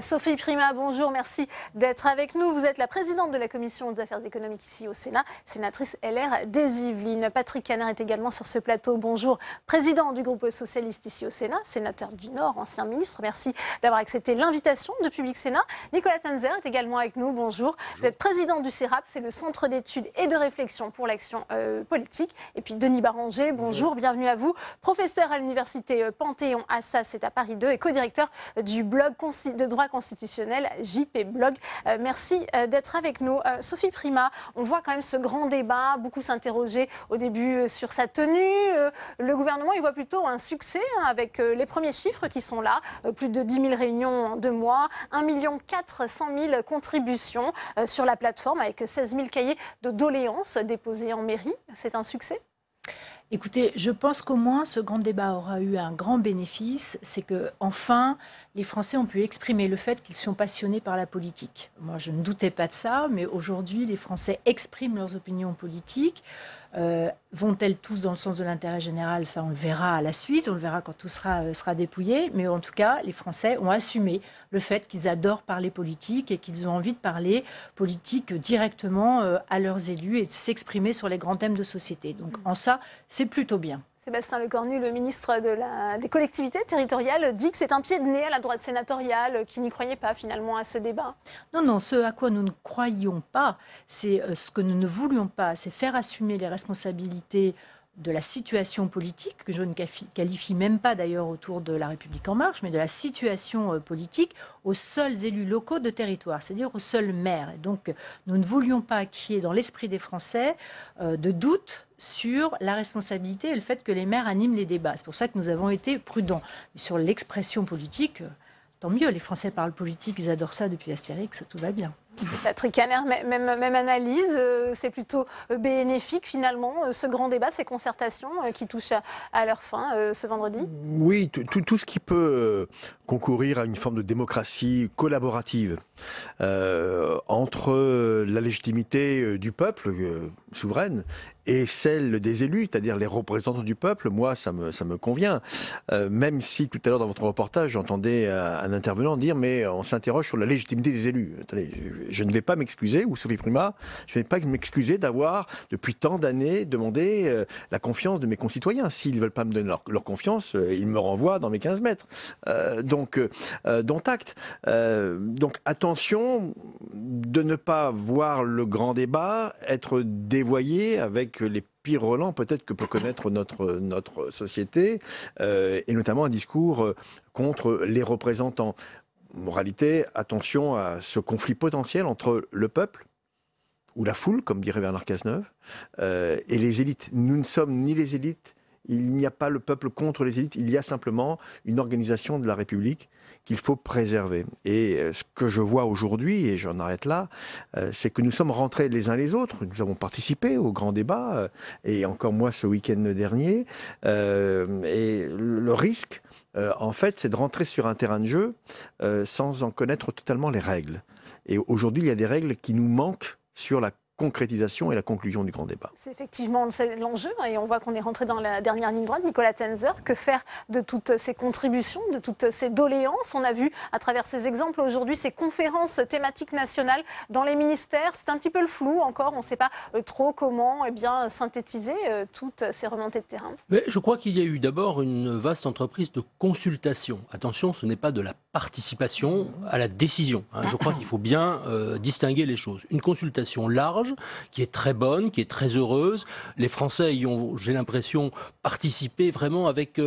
Sophie Primas, bonjour, merci d'être avec nous. Vous êtes la présidente de la Commission des affaires économiques ici au Sénat, sénatrice LR des Yvelines. Patrick Caner est également sur ce plateau. Bonjour, président du groupe socialiste ici au Sénat, sénateur du Nord, ancien ministre. Merci d'avoir accepté l'invitation de Public Sénat. Nicolas Tanzer est également avec nous. Bonjour. Vous êtes président du CERAP, c'est le Centre d'études et de réflexion pour l'action politique. Et puis Denis Baranger, bonjour, bienvenue à vous. Professeur à l'université Panthéon-Assas, c'est à Paris 2 et co-directeur du blog de droit constitutionnel JP Blog. Merci d'être avec nous. Sophie Primas, on voit quand même ce grand débat, beaucoup s'interroger au début sur sa tenue. Le gouvernement, il voit plutôt un succès avec les premiers chiffres qui sont là. Plus de 10 000 réunions en 2 mois, 1 400 000 contributions sur la plateforme avec 16 000 cahiers de doléances déposés en mairie. C'est un succès ? Écoutez, je pense qu'au moins ce grand débat aura eu un grand bénéfice, c'est que enfin les Français ont pu exprimer le fait qu'ils sont passionnés par la politique. Moi, je ne doutais pas de ça, mais aujourd'hui, les Français expriment leurs opinions politiques. Vont-elles tous dans le sens de l'intérêt général? Ça, on le verra à la suite, on le verra quand tout sera dépouillé. Mais en tout cas, les Français ont assumé le fait qu'ils adorent parler politique et qu'ils ont envie de parler politique directement à leurs élus et de s'exprimer sur les grands thèmes de société. Donc en ça, c'est plutôt bien. Sébastien Lecornu, le ministre des collectivités territoriales, dit que c'est un pied de nez à la droite sénatoriale, qui n'y croyait pas finalement à ce débat. Non, ce à quoi nous ne croyions pas, c'est ce que nous ne voulions pas, c'est faire assumer les responsabilités de la situation politique, que je ne qualifie même pas d'ailleurs autour de La République En Marche, mais de la situation politique aux seuls élus locaux de territoire, c'est-à-dire aux seuls maires. Et donc, nous ne voulions pas qu'il y ait dans l'esprit des Français de doute sur la responsabilité et le fait que les maires animent les débats. C'est pour ça que nous avons été prudents. Mais sur l'expression politique, tant mieux, les Français parlent politique, ils adorent ça depuis Astérix, tout va bien. Patrick Caner, même analyse, c'est plutôt bénéfique finalement, ce grand débat, ces concertations qui touchent à leur fin ce vendredi? Oui, tout ce qui peut concourir à une forme de démocratie collaborative entre la légitimité du peuple souveraine et celle des élus, c'est-à-dire les représentants du peuple, moi ça me convient. Même si tout à l'heure dans votre reportage, j'entendais un intervenant dire mais on s'interroge sur la légitimité des élus. Attendez, je ne vais pas m'excuser, ou Sophie Primas, je ne vais pas m'excuser d'avoir depuis tant d'années demandé la confiance de mes concitoyens. S'ils ne veulent pas me donner leur confiance, ils me renvoient dans mes 15 mètres. Donc acte. Donc attention de ne pas voir le grand débat être dévoyé avec les pires relents peut-être que peut connaître notre société, et notamment un discours contre les représentants. Moralité, attention à ce conflit potentiel entre le peuple, ou la foule, comme dirait Bernard Cazeneuve, et les élites. Nous ne sommes ni les élites, il n'y a pas le peuple contre les élites, il y a simplement une organisation de la République qu'il faut préserver. Et ce que je vois aujourd'hui, et j'en arrête là, c'est que nous sommes rentrés les uns les autres, nous avons participé au grand débat, et encore moi ce week-end dernier, et le risque, en fait, c'est de rentrer sur un terrain de jeu sans en connaître totalement les règles. Et aujourd'hui, il y a des règles qui nous manquent sur la concrétisation et la conclusion du grand débat. C'est effectivement l'enjeu et on voit qu'on est rentré dans la dernière ligne droite. Nicolas Tanzer, que faire de toutes ces contributions, de toutes ces doléances? On a vu à travers ces exemples aujourd'hui ces conférences thématiques nationales dans les ministères. C'est un petit peu le flou encore, on ne sait pas trop comment synthétiser toutes ces remontées de terrain. Mais je crois qu'il y a eu d'abord une vaste entreprise de consultation. Attention, ce n'est pas de la participation à la décision. Je crois qu'il faut bien distinguer les choses. Une consultation large, qui est très bonne, qui est très heureuse. Les Français y ont, j'ai l'impression, participé vraiment avec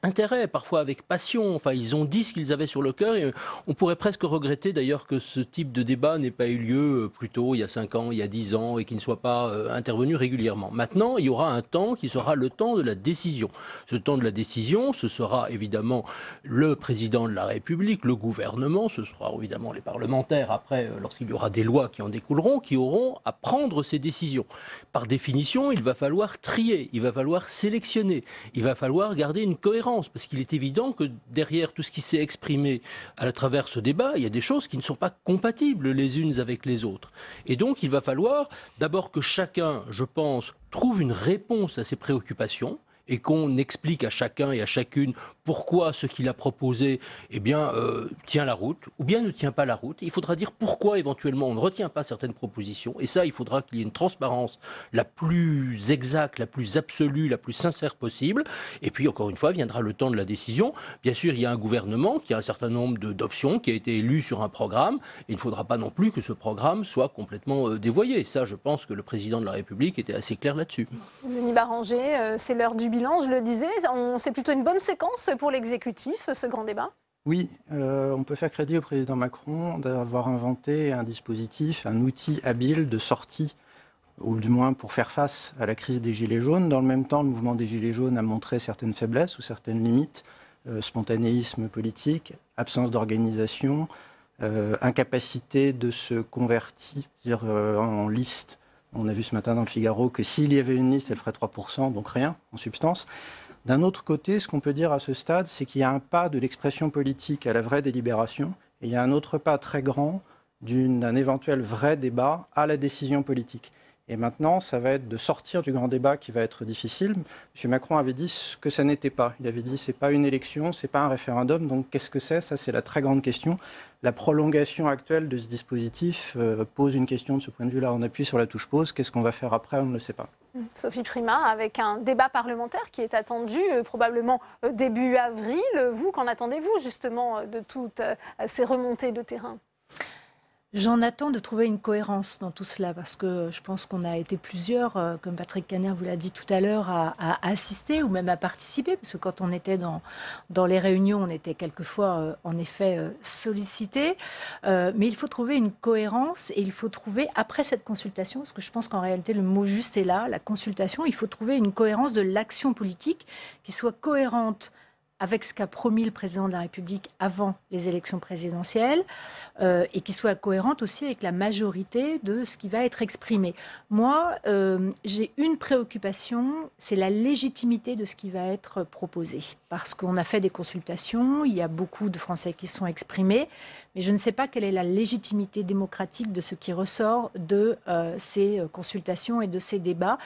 intérêt, parfois avec passion. Enfin, ils ont dit ce qu'ils avaient sur le cœur. Et on pourrait presque regretter d'ailleurs que ce type de débat n'ait pas eu lieu plus tôt, il y a 5 ans, il y a 10 ans, et qu'il ne soit pas intervenu régulièrement. Maintenant, il y aura un temps qui sera le temps de la décision. Ce temps de la décision, ce sera évidemment le président de la République, le gouvernement, ce sera évidemment les parlementaires après, lorsqu'il y aura des lois qui en découleront, qui auront à prendre ces décisions. Par définition, il va falloir trier, il va falloir sélectionner, il va falloir garder une cohérence, parce qu'il est évident que derrière tout ce qui s'est exprimé à travers ce débat, il y a des choses qui ne sont pas compatibles les unes avec les autres. Et donc, il va falloir d'abord que chacun, je pense, trouve une réponse à ses préoccupations. et qu'on explique à chacun et à chacune pourquoi ce qu'il a proposé tient la route ou bien ne tient pas la route. Il faudra dire pourquoi éventuellement on ne retient pas certaines propositions. Et ça, il faudra qu'il y ait une transparence la plus exacte, la plus absolue, la plus sincère possible. Et puis, encore une fois, viendra le temps de la décision. Bien sûr, il y a un gouvernement qui a un certain nombre d'options, qui a été élu sur un programme. Et il ne faudra pas non plus que ce programme soit complètement dévoyé. Ça, je pense que le président de la République était assez clair là-dessus. Denis Barranger, c'est l'heure du bilan, je le disais. C'est plutôt une bonne séquence pour l'exécutif, ce grand débat. Oui, on peut faire crédit au président Macron d'avoir inventé un dispositif, un outil habile de sortie, ou du moins pour faire face à la crise des Gilets jaunes. Dans le même temps, le mouvement des Gilets jaunes a montré certaines faiblesses ou certaines limites, spontanéisme politique, absence d'organisation, incapacité de se convertir en liste. On a vu ce matin dans le Figaro que s'il y avait une liste, elle ferait 3%, donc rien en substance. D'un autre côté, ce qu'on peut dire à ce stade, c'est qu'il y a un pas de l'expression politique à la vraie délibération, et il y a un autre pas très grand d'un éventuel vrai débat à la décision politique. Et maintenant, ça va être de sortir du grand débat qui va être difficile. M. Macron avait dit ce que ça n'était pas. Il avait dit c'est pas une élection, c'est pas un référendum. Donc qu'est-ce que c'est ? Ça, c'est la très grande question. La prolongation actuelle de ce dispositif pose une question de ce point de vue-là. On appuie sur la touche pause. Qu'est-ce qu'on va faire après ? On ne le sait pas. Sophie Primas, avec un débat parlementaire qui est attendu probablement début avril. Vous, qu'en attendez-vous justement de toutes ces remontées de terrain ? J'en attends de trouver une cohérence dans tout cela, parce que je pense qu'on a été plusieurs, comme Patrick Caner vous l'a dit tout à l'heure, à assister ou même à participer, parce que quand on était dans les réunions, on était quelquefois en effet sollicités. Mais il faut trouver une cohérence et il faut trouver, après cette consultation, parce que je pense qu'en réalité le mot juste est là, la consultation, il faut trouver une cohérence de l'action politique qui soit cohérente avec ce qu'a promis le président de la République avant les élections présidentielles et qui soit cohérente aussi avec la majorité de ce qui va être exprimé. Moi, j'ai une préoccupation, c'est la légitimité de ce qui va être proposé. Parce qu'on a fait des consultations, il y a beaucoup de Français qui sont exprimés, mais je ne sais pas quelle est la légitimité démocratique de ce qui ressort de ces consultations et de ces débats.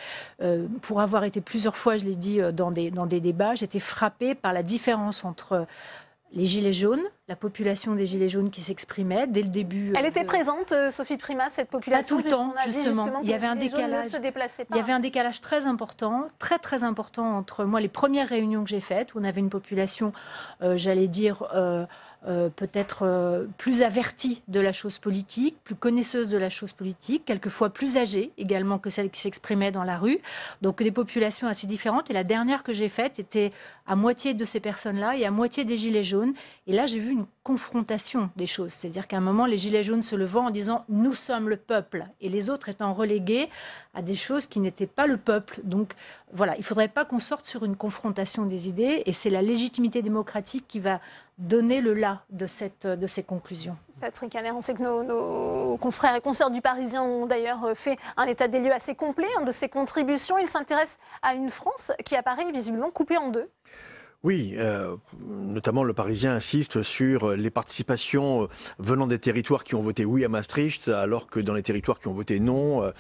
Pour avoir été plusieurs fois, je l'ai dit, dans des débats, j'étais frappée par la différence entre les Gilets jaunes, la population des Gilets jaunes qui s'exprimait dès le début. Elle était présente, Sophie Primas, cette population? Pas tout le temps, justement. Il y avait un décalage. Il y avait un décalage très important, très très important entre moi les premières réunions que j'ai faites où on avait une population, j'allais dire. Peut-être plus avertie de la chose politique, plus connaisseuse de la chose politique, quelquefois plus âgée également que celle qui s'exprimait dans la rue. Donc des populations assez différentes. Et la dernière que j'ai faite était à moitié de ces personnes-là et à moitié des Gilets jaunes. Et là, j'ai vu une confrontation des choses. C'est-à-dire qu'à un moment, les Gilets jaunes se levant en disant « nous sommes le peuple » et les autres étant relégués à des choses qui n'étaient pas le peuple. Donc voilà, il ne faudrait pas qu'on sorte sur une confrontation des idées et c'est la légitimité démocratique qui va donner le là de ces conclusions. Patrick Caner, on sait que nos confrères et consoeurs du Parisien ont d'ailleurs fait un état des lieux assez complet de ces contributions. Ils s'intéressent à une France qui apparaît visiblement coupée en deux. Oui, notamment le Parisien insiste sur les participations venant des territoires qui ont voté oui à Maastricht, alors que dans les territoires qui ont voté non,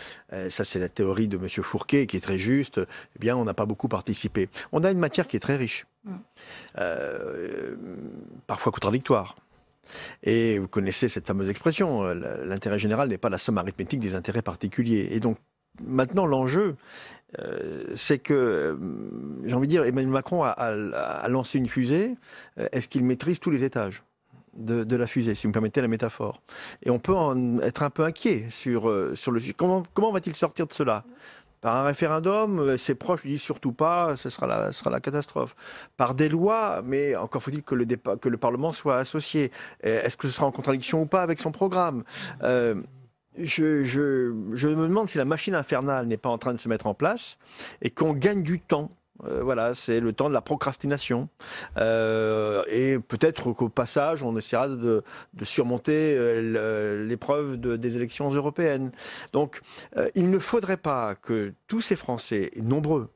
ça c'est la théorie de M. Fourquet qui est très juste, eh bien on n'a pas beaucoup participé. On a une matière qui est très riche, parfois contradictoire. Et vous connaissez cette fameuse expression, l'intérêt général n'est pas la somme arithmétique des intérêts particuliers. Et donc maintenant l'enjeu, c'est que, j'ai envie de dire, Emmanuel Macron a lancé une fusée. Est-ce qu'il maîtrise tous les étages de la fusée, si vous me permettez la métaphore? Et on peut en être un peu inquiet sur le... Comment va-t-il sortir de cela? Par un référendum, ses proches lui disent surtout pas, ce sera la catastrophe. Par des lois, mais encore faut-il que le Parlement soit associé. Est-ce que ce sera en contradiction ou pas avec son programme? Je me demande si la machine infernale n'est pas en train de se mettre en place et qu'on gagne du temps. Voilà, c'est le temps de la procrastination. Et peut-être qu'au passage, on essaiera de surmonter l'épreuve des élections européennes. Donc, il ne faudrait pas que tous ces Français, et nombreux,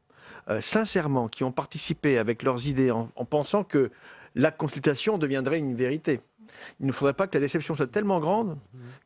sincèrement, qui ont participé avec leurs idées en pensant que la consultation deviendrait une vérité. Il ne faudrait pas que la déception soit tellement grande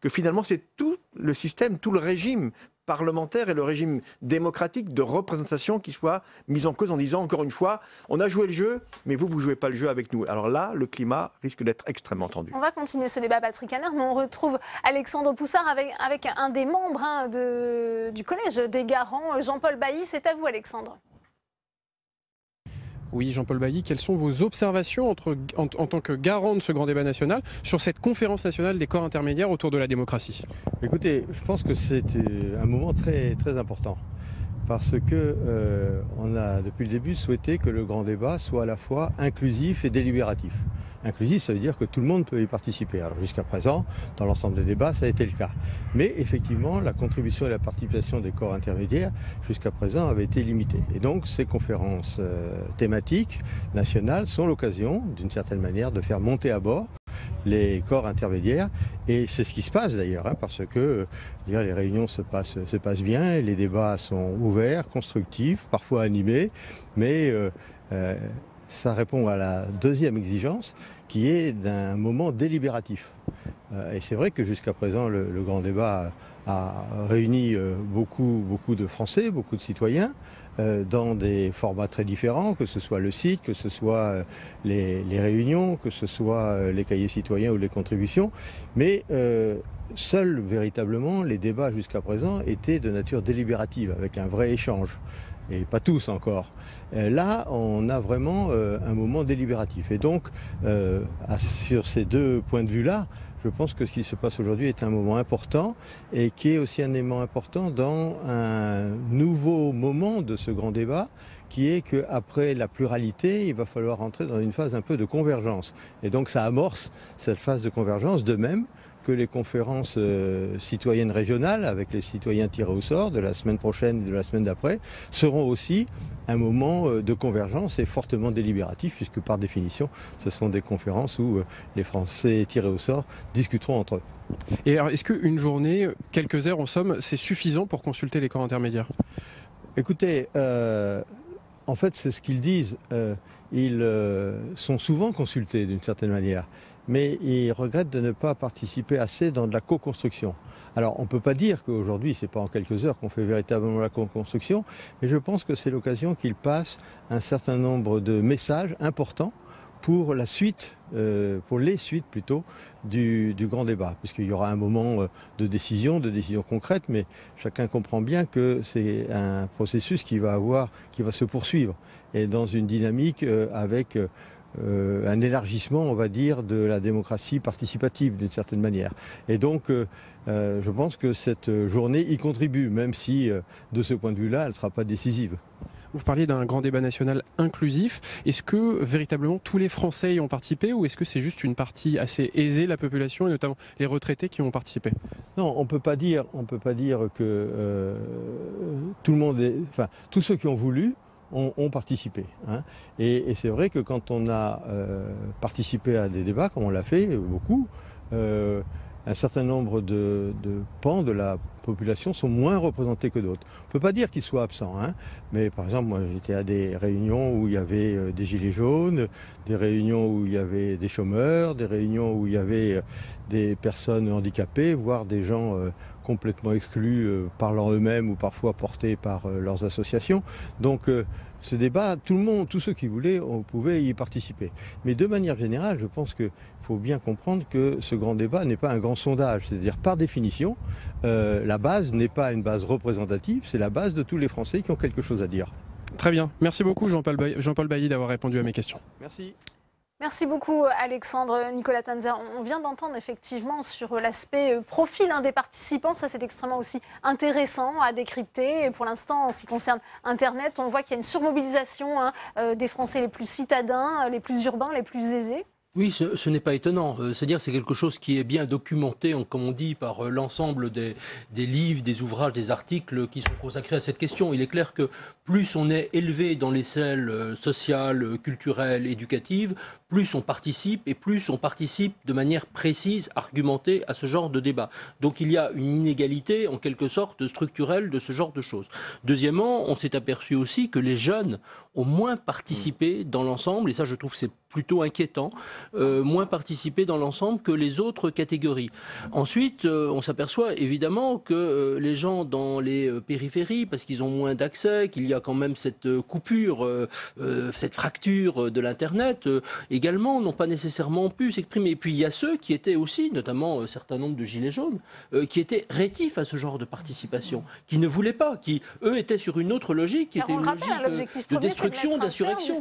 que finalement c'est tout le système, tout le régime parlementaire et le régime démocratique de représentation qui soit mis en cause en disant, encore une fois, on a joué le jeu, mais vous jouez pas le jeu avec nous. Alors là, le climat risque d'être extrêmement tendu. On va continuer ce débat, Patrick Haner, mais on retrouve Alexandre Poussard avec un des membres du Collège des garants, Jean-Paul Bailly. C'est à vous, Alexandre. Oui, Jean-Paul Bailly, quelles sont vos observations en tant que garant de ce grand débat national sur cette conférence nationale des corps intermédiaires autour de la démocratie? Écoutez, je pense que c'est un moment très, très important parce que on a depuis le début souhaité que le grand débat soit à la fois inclusif et délibératif. Inclusif, ça veut dire que tout le monde peut y participer. Alors jusqu'à présent, dans l'ensemble des débats, ça a été le cas. Mais effectivement, la contribution et la participation des corps intermédiaires, jusqu'à présent, avait été limitée. Et donc, ces conférences thématiques nationales sont l'occasion, d'une certaine manière, de faire monter à bord les corps intermédiaires. Et c'est ce qui se passe d'ailleurs, parce que les réunions se passent bien, et les débats sont ouverts, constructifs, parfois animés, mais ça répond à la deuxième exigence qui est d'un moment délibératif. Et c'est vrai que jusqu'à présent, le grand débat a réuni beaucoup de Français, beaucoup de citoyens, dans des formats très différents, que ce soit le site, que ce soit les réunions, que ce soit les cahiers citoyens ou les contributions. Mais seuls véritablement les débats jusqu'à présent étaient de nature délibérative, avec un vrai échange. Et pas tous encore. Là, on a vraiment un moment délibératif. Et donc, sur ces deux points de vue-là, je pense que ce qui se passe aujourd'hui est un moment important et qui est aussi un élément important dans un nouveau moment de ce grand débat, qui est qu'après la pluralité, il va falloir entrer dans une phase un peu de convergence. Et donc, ça amorce cette phase de convergence, de même que les conférences citoyennes régionales, avec les citoyens tirés au sort de la semaine prochaine et de la semaine d'après, seront aussi un moment de convergence et fortement délibératif, puisque par définition, ce sont des conférences où les Français tirés au sort discuteront entre eux. Et alors, est-ce qu'une journée, quelques heures en somme, c'est suffisant pour consulter les corps intermédiaires? Écoutez, en fait, c'est ce qu'ils disent. Ils sont souvent consultés d'une certaine manière, mais ils regrettent de ne pas participer assez dans de la co-construction. Alors, on ne peut pas dire qu'aujourd'hui, ce n'est pas en quelques heures qu'on fait véritablement la co-construction, mais je pense que c'est l'occasion qu'ils passent un certain nombre de messages importants pour la suite, pour les suites plutôt, du grand débat, puisqu'il y aura un moment de décision concrète, mais chacun comprend bien que c'est un processus qui va se poursuivre, et dans une dynamique avec un élargissement, on va dire, de la démocratie participative d'une certaine manière. Et donc, je pense que cette journée y contribue, même si, de ce point de vue-là, elle ne sera pas décisive. Vous parliez d'un grand débat national inclusif. Est-ce que véritablement tous les Français y ont participé, ou est-ce que c'est juste une partie assez aisée de la population, et notamment les retraités, qui ont participé? Non, on peut pas dire que tout le monde tous ceux qui ont voulu ont participé. Et c'est vrai que quand on a participé à des débats, comme on l'a fait, beaucoup, un certain nombre de pans de la population sont moins représentés que d'autres. On ne peut pas dire qu'ils soient absents, mais par exemple, moi j'étais à des réunions où il y avait des gilets jaunes, des réunions où il y avait des chômeurs, des réunions où il y avait des personnes handicapées, voire des gens complètement exclus parlant eux-mêmes ou parfois portés par leurs associations. Donc ce débat, tous ceux qui voulaient, pouvaient y participer. Mais de manière générale, je pense qu'il faut bien comprendre que ce grand débat n'est pas un grand sondage. C'est-à-dire, par définition, la base n'est pas une base représentative, c'est la base de tous les Français qui ont quelque chose à dire. Très bien. Merci beaucoup Jean-Paul Bailly d'avoir répondu à mes questions. Merci. Merci beaucoup Alexandre. Nicolas Tanzer, on vient d'entendre effectivement sur l'aspect profil des participants. Ça, c'est extrêmement aussi intéressant à décrypter. Et pour l'instant, en ce qui concerne Internet, on voit qu'il y a une surmobilisation des Français les plus citadins, les plus urbains, les plus aisés. Oui, ce n'est pas étonnant. C'est-à-dire c'est quelque chose qui est bien documenté, comme on dit, par l'ensemble des livres, des ouvrages, des articles qui sont consacrés à cette question. Il est clair que plus on est élevé dans les selles sociales, culturelles, éducatives, plus on participe et plus on participe de manière précise, argumentée à ce genre de débat. Donc il y a une inégalité, en quelque sorte, structurelle de ce genre de choses. Deuxièmement, on s'est aperçu aussi que les jeunes ont moins participé dans l'ensemble, et ça je trouve que c'est plutôt inquiétant. moins participé dans l'ensemble que les autres catégories. Ensuite, on s'aperçoit évidemment que les gens dans les périphéries, parce qu'ils ont moins d'accès, qu'il y a quand même cette coupure, cette fracture de l'Internet, également n'ont pas nécessairement pu s'exprimer. Et puis il y a ceux qui étaient aussi, notamment un certain nombre de gilets jaunes, qui étaient rétifs à ce genre de participation, qui ne voulaient pas, qui eux étaient sur une autre logique, qui était une logique de destruction, d'insurrection,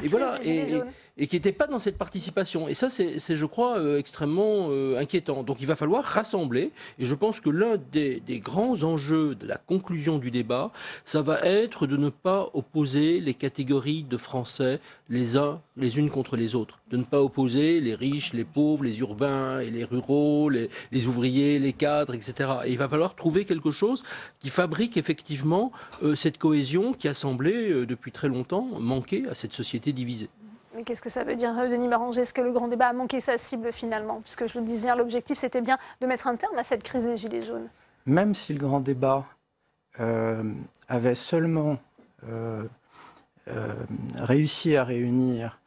et voilà, et qui n'étaient pas dans cette participation. Et ça, c'est je crois, extrêmement inquiétant. Donc il va falloir rassembler, et je pense que l'un des grands enjeux de la conclusion du débat, ça va être de ne pas opposer les catégories de Français les unes contre les autres, de ne pas opposer les riches, les pauvres, les urbains et les ruraux, les ouvriers, les cadres, etc. Et il va falloir trouver quelque chose qui fabrique effectivement cette cohésion qui a semblé depuis très longtemps manquer à cette société divisée. Mais qu'est-ce que ça veut dire, Denis Barranger? Est-ce que le grand débat a manqué sa cible finalement? Puisque je le disais, l'objectif c'était bien de mettre un terme à cette crise des Gilets jaunes. Même si le grand débat avait seulement réussi à réunir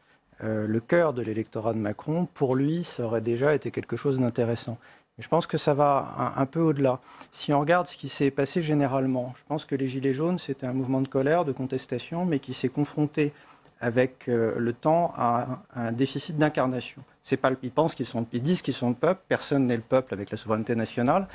le cœur de l'électorat de Macron, pour lui, ça aurait déjà été quelque chose d'intéressant. Mais je pense que ça va un peu au-delà. Si on regarde ce qui s'est passé généralement, je pense que les Gilets jaunes, c'était un mouvement de colère, de contestation, mais qui s'est confronté avec le temps à un déficit d'incarnation. Ils pensent ils disent qu'ils sont le peuple, personne n'est le peuple avec la souveraineté nationale.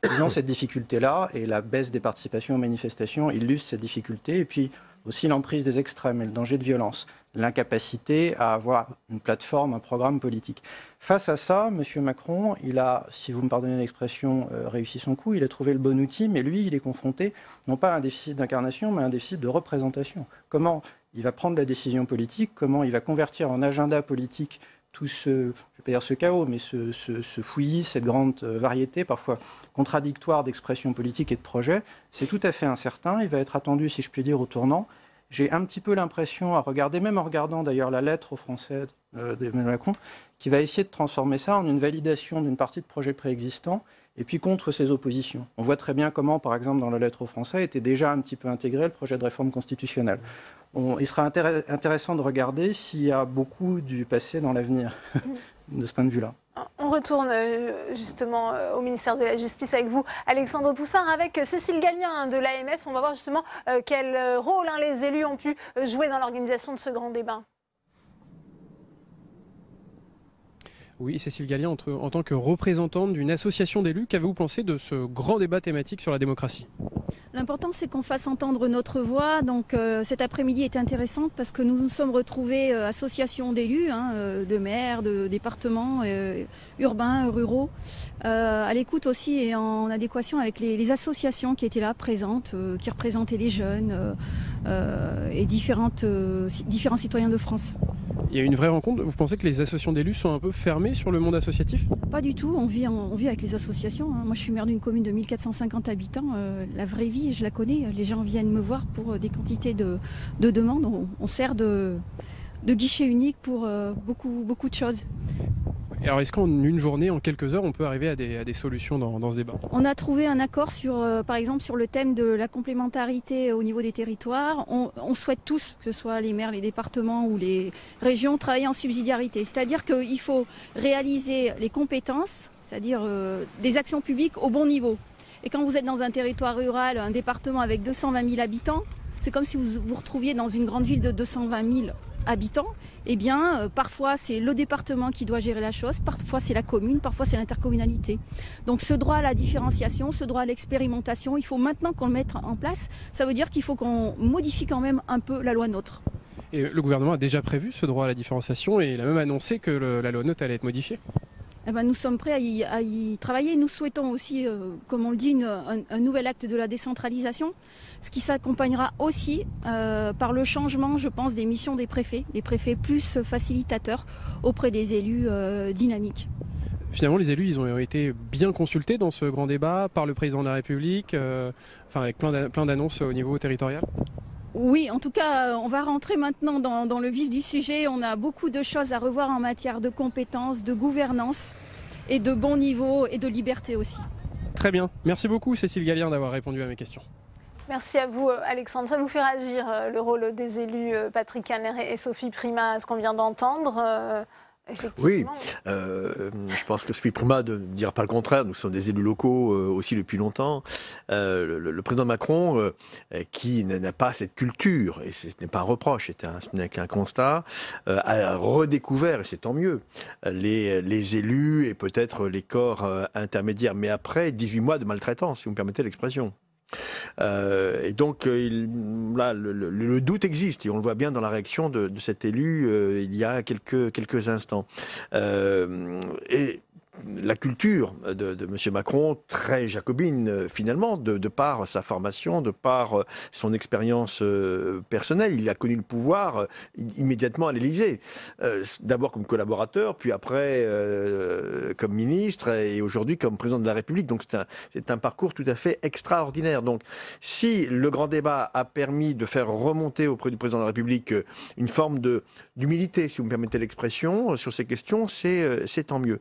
Ils ont cette difficulté-là, et la baisse des participations aux manifestations illustre cette difficulté, et puis aussi l'emprise des extrêmes et le danger de violence, l'incapacité à avoir une plateforme, un programme politique. Face à ça, M. Macron, il a, si vous me pardonnez l'expression, réussi son coup, il a trouvé le bon outil, mais lui, il est confronté non pas à un déficit d'incarnation, mais à un déficit de représentation. Comment il va prendre la décision politique, comment il va convertir en agenda politique tout ce, je ne vais pas dire ce chaos, mais ce fouillis, cette grande variété, parfois contradictoire d'expressions politiques et de projets, c'est tout à fait incertain. Il va être attendu, si je puis dire, au tournant. J'ai un petit peu l'impression, à regarder, même en regardant d'ailleurs la lettre aux Français d'Emmanuel Macron, qui va essayer de transformer ça en une validation d'une partie de projets préexistants, et puis contre ses oppositions. On voit très bien comment, par exemple, dans la lettre aux Français, était déjà un petit peu intégré le projet de réforme constitutionnelle. Il sera intéressant de regarder s'il y a beaucoup du passé dans l'avenir, de ce point de vue-là. On retourne justement au ministère de la Justice avec vous, Alexandre Poussard, avec Cécile Gallien de l'AMF. On va voir justement quel rôle les élus ont pu jouer dans l'organisation de ce grand débat. Oui, Cécile Gallien, en tant que représentante d'une association d'élus, qu'avez-vous pensé de ce grand débat thématique sur la démocratie ? L'important, c'est qu'on fasse entendre notre voix. Donc cet après-midi est intéressante parce que nous nous sommes retrouvés associations d'élus, de maires, de départements urbains, ruraux, à l'écoute aussi et en adéquation avec les associations qui étaient là, présentes, qui représentaient les jeunes et différents citoyens de France. Il y a une vraie rencontre. Vous pensez que les associations d'élus sont un peu fermées sur le monde associatif ? Pas du tout. On vit avec les associations. Moi, je suis maire d'une commune de 1450 habitants. La vraie vie, je la connais. Les gens viennent me voir pour des quantités de demandes. On sert de guichet unique pour beaucoup de choses. Alors, est-ce qu'en une journée, en quelques heures, on peut arriver à des solutions dans ce débat ? On a trouvé un accord par exemple, sur le thème de la complémentarité au niveau des territoires. On souhaite tous, que ce soit les maires, les départements ou les régions, travailler en subsidiarité. C'est-à-dire qu'il faut réaliser les compétences, c'est-à-dire des actions publiques au bon niveau. Et quand vous êtes dans un territoire rural, un département avec 220 000 habitants, c'est comme si vous vous retrouviez dans une grande ville de 220 000 habitants. Eh bien, parfois c'est le département qui doit gérer la chose, parfois c'est la commune, parfois c'est l'intercommunalité. Donc ce droit à la différenciation, ce droit à l'expérimentation, il faut maintenant qu'on le mette en place. Ça veut dire qu'il faut qu'on modifie quand même un peu la loi NOTRe. Et le gouvernement a déjà prévu ce droit à la différenciation et il a même annoncé que la loi NOTRe allait être modifiée. Eh ben, nous sommes prêts à y travailler. Nous souhaitons aussi, comme on le dit, un nouvel acte de la décentralisation, ce qui s'accompagnera aussi par le changement, je pense, des missions des préfets plus facilitateurs auprès des élus dynamiques. Finalement, les élus, ils ont été bien consultés dans ce grand débat par le président de la République, avec plein d'annonces au niveau territorial. Oui, en tout cas, on va rentrer maintenant dans le vif du sujet. On a beaucoup de choses à revoir en matière de compétences, de gouvernance et de bon niveau et de liberté aussi. Très bien. Merci beaucoup, Cécile Gallien, d'avoir répondu à mes questions. Merci à vous, Alexandre. Ça vous fait réagir le rôle des élus Patrick Caner et Sophie Primas, ce qu'on vient d'entendre Oui, je pense que Sophie Primas ne dira pas le contraire. Nous sommes des élus locaux aussi depuis longtemps. Le président Macron, qui n'a pas cette culture, et ce n'est pas un reproche, ce n'est qu'un constat, a redécouvert, et c'est tant mieux, les élus et peut-être les corps intermédiaires. Mais après 18 mois de maltraitance, si vous me permettez l'expression. Et donc là, le doute existe et on le voit bien dans la réaction de cet élu il y a quelques instants. Et la culture de M. Macron, très jacobine finalement, de par sa formation, de par son expérience personnelle. Il a connu le pouvoir immédiatement à l'Élysée. D'abord comme collaborateur, puis après comme ministre et aujourd'hui comme président de la République. Donc c'est un parcours tout à fait extraordinaire. Donc si le grand débat a permis de faire remonter auprès du président de la République une forme d'humilité, si vous me permettez l'expression, sur ces questions, c'est tant mieux.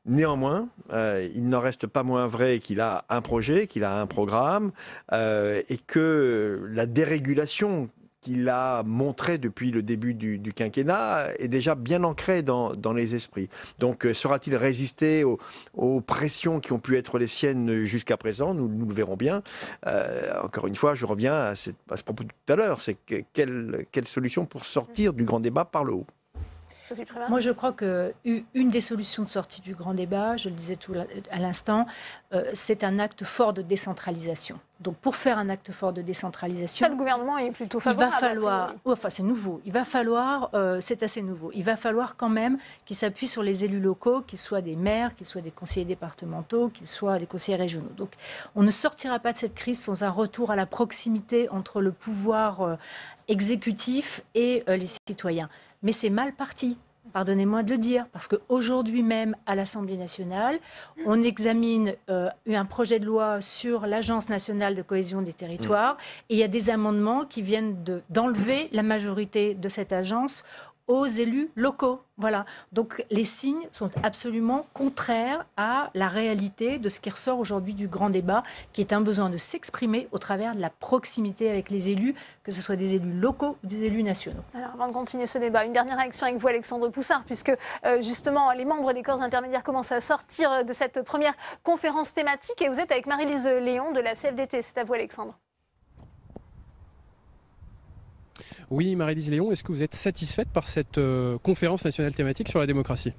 Néanmoins, il n'en reste pas moins vrai qu'il a un projet, qu'il a un programme, et que la dérégulation qu'il a montrée depuis le début du quinquennat est déjà bien ancrée dans les esprits. Donc, saura-t-il résister aux pressions qui ont pu être les siennes jusqu'à présent? Nous le verrons bien. Encore une fois, je reviens à ce propos de tout à l'heure, c'est quelle solution pour sortir du grand débat par le haut? Moi, je crois qu'une des solutions de sortie du grand débat, je le disais tout à l'instant, c'est un acte fort de décentralisation. Donc, pour faire un acte fort de décentralisation... Ça, le gouvernement est plutôt favorable. Il va falloir... Enfin, c'est nouveau. Il va falloir... c'est assez nouveau. Il va falloir quand même qu'il s'appuie sur les élus locaux, qu'ils soient des maires, qu'ils soient des conseillers départementaux, qu'ils soient des conseillers régionaux. Donc, on ne sortira pas de cette crise sans un retour à la proximité entre le pouvoir exécutif et les citoyens. Mais c'est mal parti, pardonnez-moi de le dire, parce qu'aujourd'hui même, à l'Assemblée nationale, on examine un projet de loi sur l'Agence nationale de cohésion des territoires, et il y a des amendements qui viennent d'enlever la majorité de cette agence aux élus locaux. Voilà. Donc les signes sont absolument contraires à la réalité de ce qui ressort aujourd'hui du grand débat, qui est un besoin de s'exprimer au travers de la proximité avec les élus, que ce soit des élus locaux ou des élus nationaux. Alors, avant de continuer ce débat, une dernière réaction avec vous, Alexandre Poussard, puisque justement les membres des corps intermédiaires commencent à sortir de cette première conférence thématique, et vous êtes avec Marie-Lise Léon de la CFDT. C'est à vous, Alexandre. Oui, Marie-Lise Léon, est-ce que vous êtes satisfaite par cette conférence nationale thématique sur la démocratie ?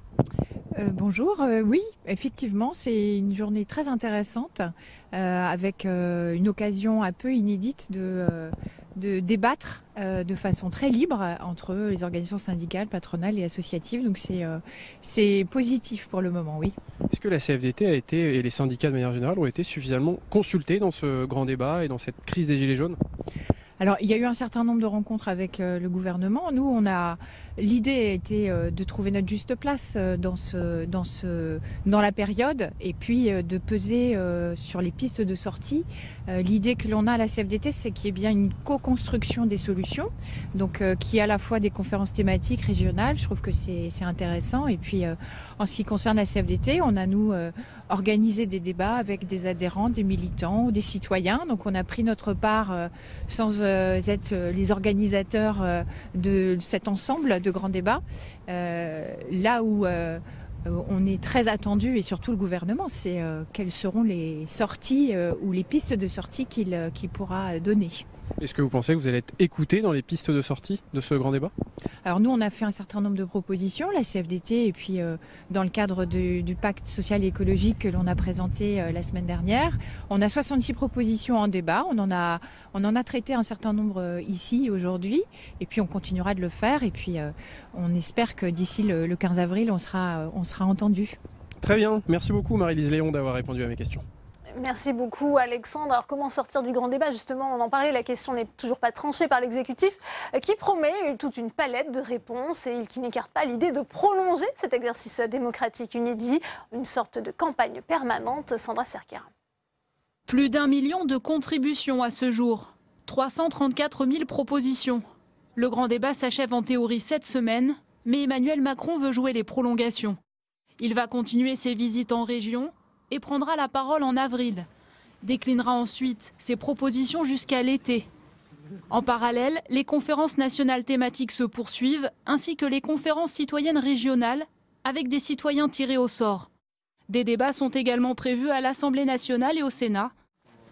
Bonjour, oui, effectivement, c'est une journée très intéressante avec une occasion un peu inédite de débattre de façon très libre entre les organisations syndicales, patronales et associatives. Donc c'est positif pour le moment, oui. Est-ce que la CFDT a été, et les syndicats de manière générale, ont été suffisamment consultés dans ce grand débat et dans cette crise des Gilets jaunes ? Alors, il y a eu un certain nombre de rencontres avec le gouvernement. Nous, l'idée a été de trouver notre juste place dans la période et puis de peser sur les pistes de sortie. L'idée que l'on a à la CFDT, c'est qu'il y ait bien une co-construction des solutions, donc qui est à la fois des conférences thématiques régionales. Je trouve que c'est intéressant. Et puis, en ce qui concerne la CFDT, on a, nous, organisé des débats avec des adhérents, des militants, des citoyens. Donc, on a pris notre part sans être les organisateurs de cet ensemble de grands débats. Là où on est très attendu, et surtout le gouvernement, c'est quelles seront les sorties ou les pistes de sortie qu'il pourra donner. Est-ce que vous pensez que vous allez être écouté dans les pistes de sortie de ce grand débat ? Alors nous, on a fait un certain nombre de propositions, la CFDT, et puis dans le cadre du pacte social et écologique que l'on a présenté la semaine dernière. On a 66 propositions en débat, on en a traité un certain nombre ici aujourd'hui, et puis on continuera de le faire, et puis on espère que d'ici le 15 avril, on sera entendu. Très bien, merci beaucoup Marie-Lise Léon d'avoir répondu à mes questions. Merci beaucoup, Alexandre. Alors, comment sortir du grand débat? Justement, on en parlait, la question n'est toujours pas tranchée par l'exécutif, qui promet toute une palette de réponses et qui n'écarte pas l'idée de prolonger cet exercice démocratique inédit, une sorte de campagne permanente. Sandra Cerquera. Plus d'1 million de contributions à ce jour, 334 000 propositions. Le grand débat s'achève en théorie cette semaine, mais Emmanuel Macron veut jouer les prolongations. Il va continuer ses visites en région et prendra la parole en avril. Déclinera ensuite ses propositions jusqu'à l'été. En parallèle, les conférences nationales thématiques se poursuivent, ainsi que les conférences citoyennes régionales avec des citoyens tirés au sort. Des débats sont également prévus à l'Assemblée nationale et au Sénat.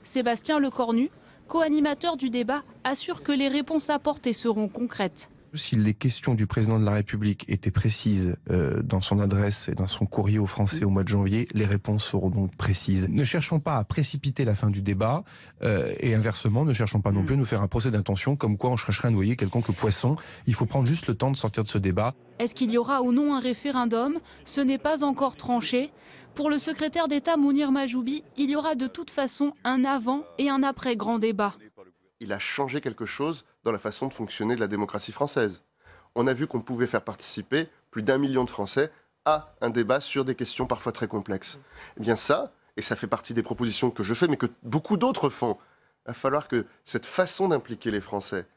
Sébastien Lecornu, co-animateur du débat, assure que les réponses apportées seront concrètes. Si les questions du président de la République étaient précises dans son adresse et dans son courrier aux Français au mois de janvier, les réponses seront donc précises. Ne cherchons pas à précipiter la fin du débat et inversement, ne cherchons pas non plus à nous faire un procès d'intention comme quoi on chercherait à noyer quelconque poisson. Il faut prendre juste le temps de sortir de ce débat. Est-ce qu'il y aura ou non un référendum? Ce n'est pas encore tranché. Pour le secrétaire d'État Mounir Majoubi, il y aura de toute façon un avant et un après grand débat. Il a changé quelque chose dans la façon de fonctionner de la démocratie française. On a vu qu'on pouvait faire participer plus d'1 million de Français à un débat sur des questions parfois très complexes. Eh bien ça, et ça fait partie des propositions que je fais, mais que beaucoup d'autres font, il va falloir que cette façon d'impliquer les Français,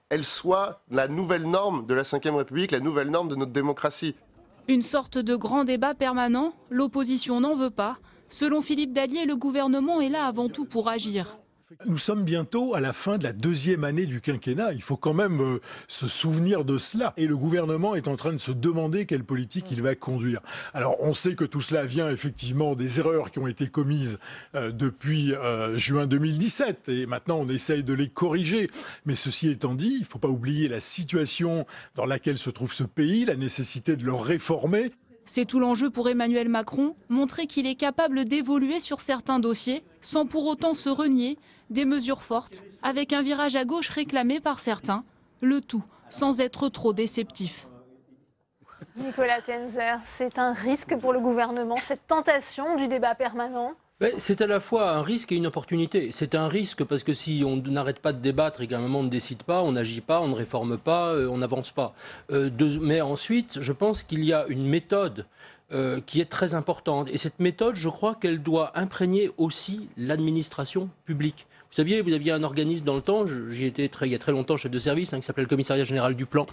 elle soit la nouvelle norme de la Ve République, la nouvelle norme de notre démocratie. Une sorte de grand débat permanent, l'opposition n'en veut pas. Selon Philippe Dallier, le gouvernement est là avant tout pour agir. Nous sommes bientôt à la fin de la 2e année du quinquennat. Il faut quand même se souvenir de cela. Et le gouvernement est en train de se demander quelle politique il va conduire. Alors on sait que tout cela vient effectivement des erreurs qui ont été commises depuis juin 2017. Et maintenant on essaye de les corriger. Mais ceci étant dit, il ne faut pas oublier la situation dans laquelle se trouve ce pays, la nécessité de le réformer. C'est tout l'enjeu pour Emmanuel Macron, montrer qu'il est capable d'évoluer sur certains dossiers, sans pour autant se renier, des mesures fortes, avec un virage à gauche réclamé par certains, le tout sans être trop déceptif. Nicolas Tenzer, c'est un risque pour le gouvernement, cette tentation du débat permanent? C'est à la fois un risque et une opportunité. C'est un risque parce que si on n'arrête pas de débattre et qu'à un moment on ne décide pas, on n'agit pas, on ne réforme pas, on n'avance pas. Mais ensuite, je pense qu'il y a une méthode qui est très importante. Et cette méthode, je crois qu'elle doit imprégner aussi l'administration publique. Vous saviez, vous aviez un organisme dans le temps, j'y étais il y a très longtemps chef de service, qui s'appelait le Commissariat Général du Plan.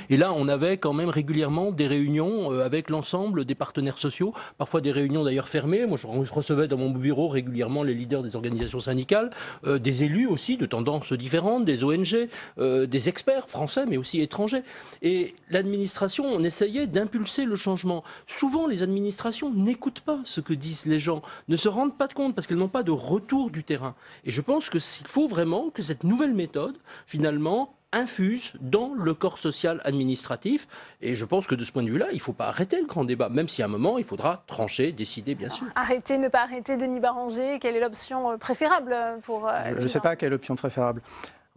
Et là, on avait quand même régulièrement des réunions avec l'ensemble des partenaires sociaux, parfois des réunions d'ailleurs fermées. Moi, je recevais dans mon bureau régulièrement les leaders des organisations syndicales, des élus aussi de tendances différentes, des ONG, des experts français mais aussi étrangers. Et l'administration, on essayait d'impulser le changement. Souvent, les administrations n'écoutent pas ce que disent les gens, ne se rendent pas compte parce qu'elles n'ont pas de retour du terrain. Et je pense qu'il faut vraiment que cette nouvelle méthode, finalement, infuse dans le corps social administratif. Et je pense que de ce point de vue-là, il ne faut pas arrêter le grand débat, même si à un moment, il faudra trancher, décider, bien sûr. Arrêter, ne pas arrêter, Denis Barranger, quelle est l'option préférable pour... Je ne sais pas quelle est l'option préférable.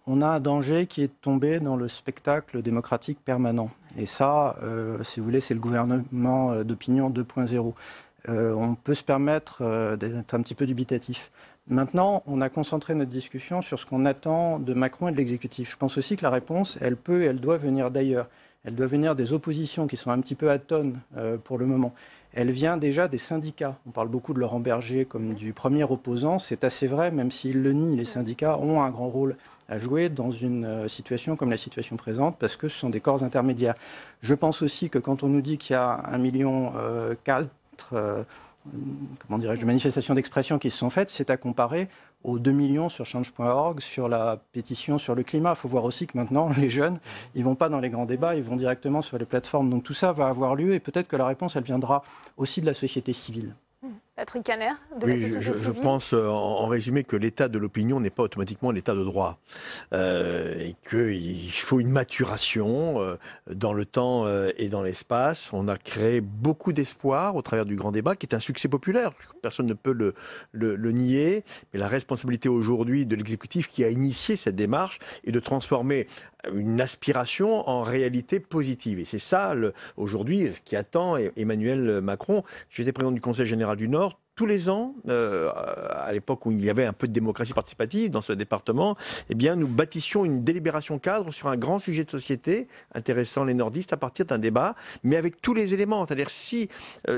On a un danger qui est tombé dans le spectacle démocratique permanent. Et ça, si vous voulez, c'est le gouvernement d'opinion 2.0. On peut se permettre d'être un petit peu dubitatif. Maintenant, on a concentré notre discussion sur ce qu'on attend de Macron et de l'exécutif. Je pense aussi que la réponse, elle peut et elle doit venir d'ailleurs. Elle doit venir des oppositions qui sont un petit peu atones pour le moment. Elle vient déjà des syndicats. On parle beaucoup de Laurent Berger comme du premier opposant. C'est assez vrai, même s'il le nie. Les syndicats ont un grand rôle à jouer dans une situation comme la situation présente, parce que ce sont des corps intermédiaires. Je pense aussi que quand on nous dit qu'il y a 1,4 million de manifestations d'expression qui se sont faites, c'est à comparer aux 2 millions sur change.org, sur la pétition sur le climat. Il faut voir aussi que maintenant, les jeunes, ils ne vont pas dans les grands débats, ils vont directement sur les plateformes. Donc tout ça va avoir lieu et peut-être que la réponse, elle viendra aussi de la société civile. Patrick Kanner, de la société civile. Je pense en résumé que l'état de l'opinion n'est pas automatiquement l'état de droit et qu'il faut une maturation dans le temps et dans l'espace. On a créé beaucoup d'espoir au travers du grand débat qui est un succès populaire. Personne ne peut le nier. Mais la responsabilité aujourd'hui de l'exécutif qui a initié cette démarche est de transformer une aspiration en réalité positive. Et c'est ça, aujourd'hui, ce qui attend Emmanuel Macron. J'étais président du Conseil général du Nord. Tous les ans, à l'époque où il y avait un peu de démocratie participative dans ce département, eh bien, nous bâtissions une délibération cadre sur un grand sujet de société intéressant les nordistes à partir d'un débat, mais avec tous les éléments. C'est-à-dire si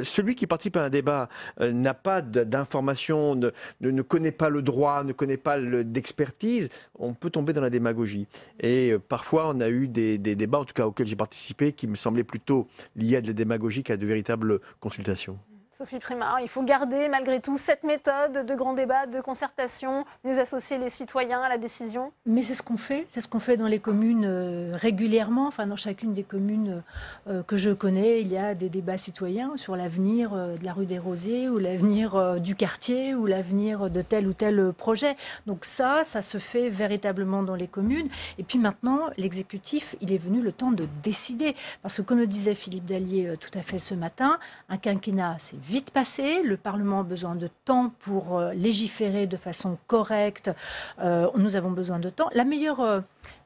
celui qui participe à un débat n'a pas d'information, ne connaît pas le droit, ne connaît pas d'expertise, on peut tomber dans la démagogie. Et parfois, on a eu des débats, en tout cas auxquels j'ai participé, qui me semblaient plutôt liés à de la démagogie qu'à de véritables consultations. Sophie Primas, il faut garder malgré tout cette méthode de grand débat, de concertation, mieux associer les citoyens à la décision. Mais c'est ce qu'on fait dans les communes régulièrement. Enfin, dans chacune des communes que je connais, il y a des débats citoyens sur l'avenir de la rue des Rosiers ou l'avenir du quartier ou l'avenir de tel ou tel projet. Donc ça se fait véritablement dans les communes. Et puis maintenant, l'exécutif, il est venu le temps de décider. Parce que comme le disait Philippe Dallier tout à fait ce matin, un quinquennat, c'est vite passé. Le Parlement a besoin de temps pour légiférer de façon correcte. Nous avons besoin de temps.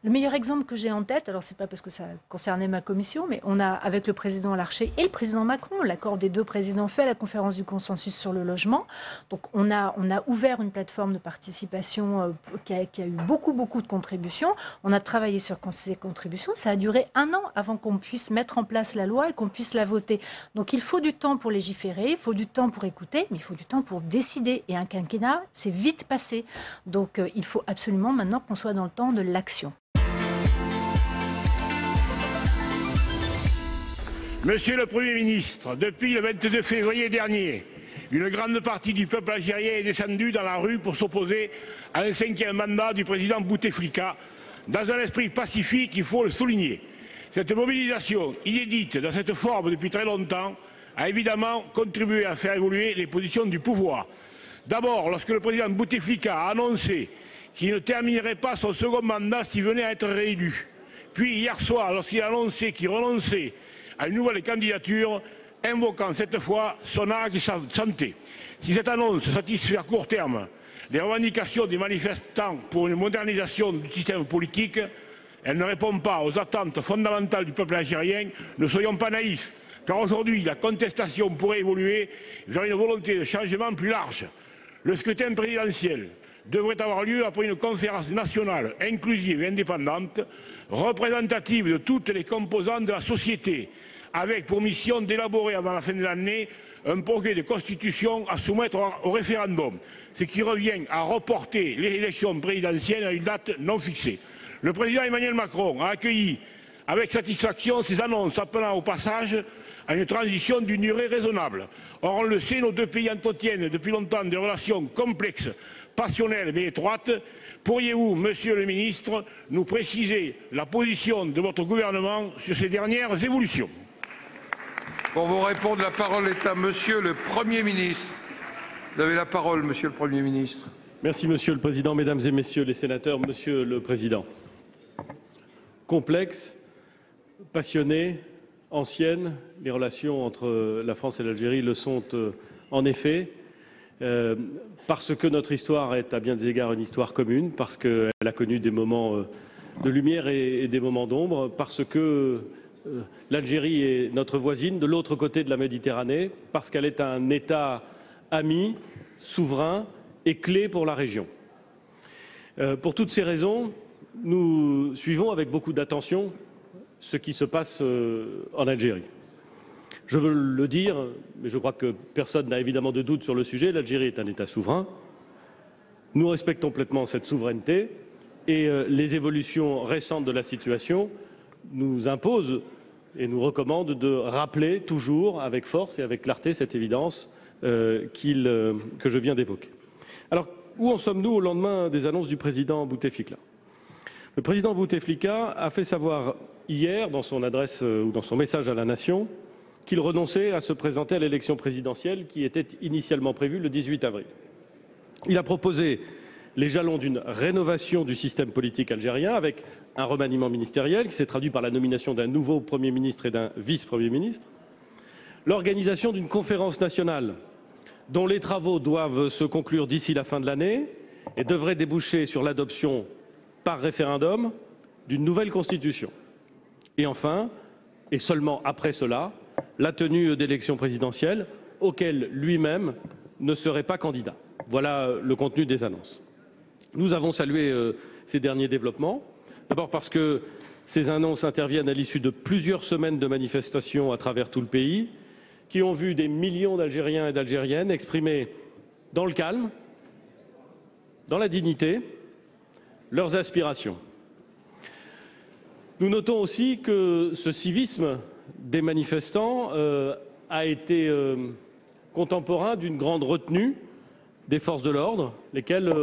Le meilleur exemple que j'ai en tête, alors c'est pas parce que ça concernait ma commission, mais on a avec le président Larcher et le président Macron, l'accord des deux présidents fait à la conférence du consensus sur le logement. Donc on a ouvert une plateforme de participation qui a eu beaucoup de contributions. On a travaillé sur ces contributions. Ça a duré 1 an avant qu'on puisse mettre en place la loi et qu'on puisse la voter. Donc il faut du temps pour légiférer, il faut du temps pour écouter, mais il faut du temps pour décider. Et un quinquennat, c'est vite passé. Donc il faut absolument maintenant qu'on soit dans le temps de l'action. Monsieur le Premier ministre, depuis le 22 février dernier, une grande partie du peuple algérien est descendue dans la rue pour s'opposer à un 5e mandat du président Bouteflika, dans un esprit pacifique, il faut le souligner. Cette mobilisation, inédite dans cette forme depuis très longtemps, a évidemment contribué à faire évoluer les positions du pouvoir. D'abord, lorsque le président Bouteflika a annoncé qu'il ne terminerait pas son second mandat s'il venait à être réélu. Puis hier soir, lorsqu'il a annoncé qu'il renonçait à une nouvelle candidature, invoquant cette fois son âge et sa santé. Si cette annonce satisfait à court terme les revendications des manifestants pour une modernisation du système politique, elle ne répond pas aux attentes fondamentales du peuple algérien. Ne soyons pas naïfs, car aujourd'hui, la contestation pourrait évoluer vers une volonté de changement plus large. Le scrutin présidentiel devrait avoir lieu après une conférence nationale inclusive et indépendante, représentative de toutes les composantes de la société, avec pour mission d'élaborer avant la fin de l'année un projet de constitution à soumettre au référendum, ce qui revient à reporter les élections présidentielles à une date non fixée. Le président Emmanuel Macron a accueilli avec satisfaction ces annonces appelant au passage à une transition d'une durée raisonnable. Or, on le sait, nos deux pays entretiennent depuis longtemps des relations complexes, passionnelles mais étroites. Pourriez-vous, monsieur le ministre, nous préciser la position de votre gouvernement sur ces dernières évolutions? Pour vous répondre, la parole est à monsieur le Premier ministre. Vous avez la parole, monsieur le Premier ministre. Merci, monsieur le Président, mesdames et messieurs les sénateurs, monsieur le Président. Complexe, passionné, ancienne, les relations entre la France et l'Algérie le sont en effet, parce que notre histoire est à bien des égards une histoire commune, parce qu'elle a connu des moments de lumière et des moments d'ombre, parce que l'Algérie est notre voisine de l'autre côté de la Méditerranée, parce qu'elle est un État ami, souverain et clé pour la région. Pour toutes ces raisons, nous suivons avec beaucoup d'attention ce qui se passe en Algérie. Je veux le dire, mais je crois que personne n'a évidemment de doute sur le sujet, l'Algérie est un État souverain. Nous respectons complètement cette souveraineté et les évolutions récentes de la situation nous imposent et nous recommandent de rappeler toujours avec force et avec clarté cette évidence que je viens d'évoquer. Alors, où en sommes-nous au lendemain des annonces du président Bouteflika ? Le président Bouteflika a fait savoir hier, dans son adresse ou dans son message à la nation, qu'il renonçait à se présenter à l'élection présidentielle qui était initialement prévue le 18 avril. Il a proposé les jalons d'une rénovation du système politique algérien avec un remaniement ministériel qui s'est traduit par la nomination d'un nouveau Premier ministre et d'un vice-Premier ministre, l'organisation d'une conférence nationale dont les travaux doivent se conclure d'ici la fin de l'année et devraient déboucher sur l'adoption par référendum d'une nouvelle constitution. Et enfin, et seulement après cela, la tenue d'élections présidentielles auxquelles lui-même ne serait pas candidat. Voilà le contenu des annonces. Nous avons salué ces derniers développements, d'abord parce que ces annonces interviennent à l'issue de plusieurs semaines de manifestations à travers tout le pays, qui ont vu des millions d'Algériens et d'Algériennes exprimer dans le calme, dans la dignité, leurs aspirations. Nous notons aussi que ce civisme des manifestants a été contemporain d'une grande retenue des forces de l'ordre, lesquelles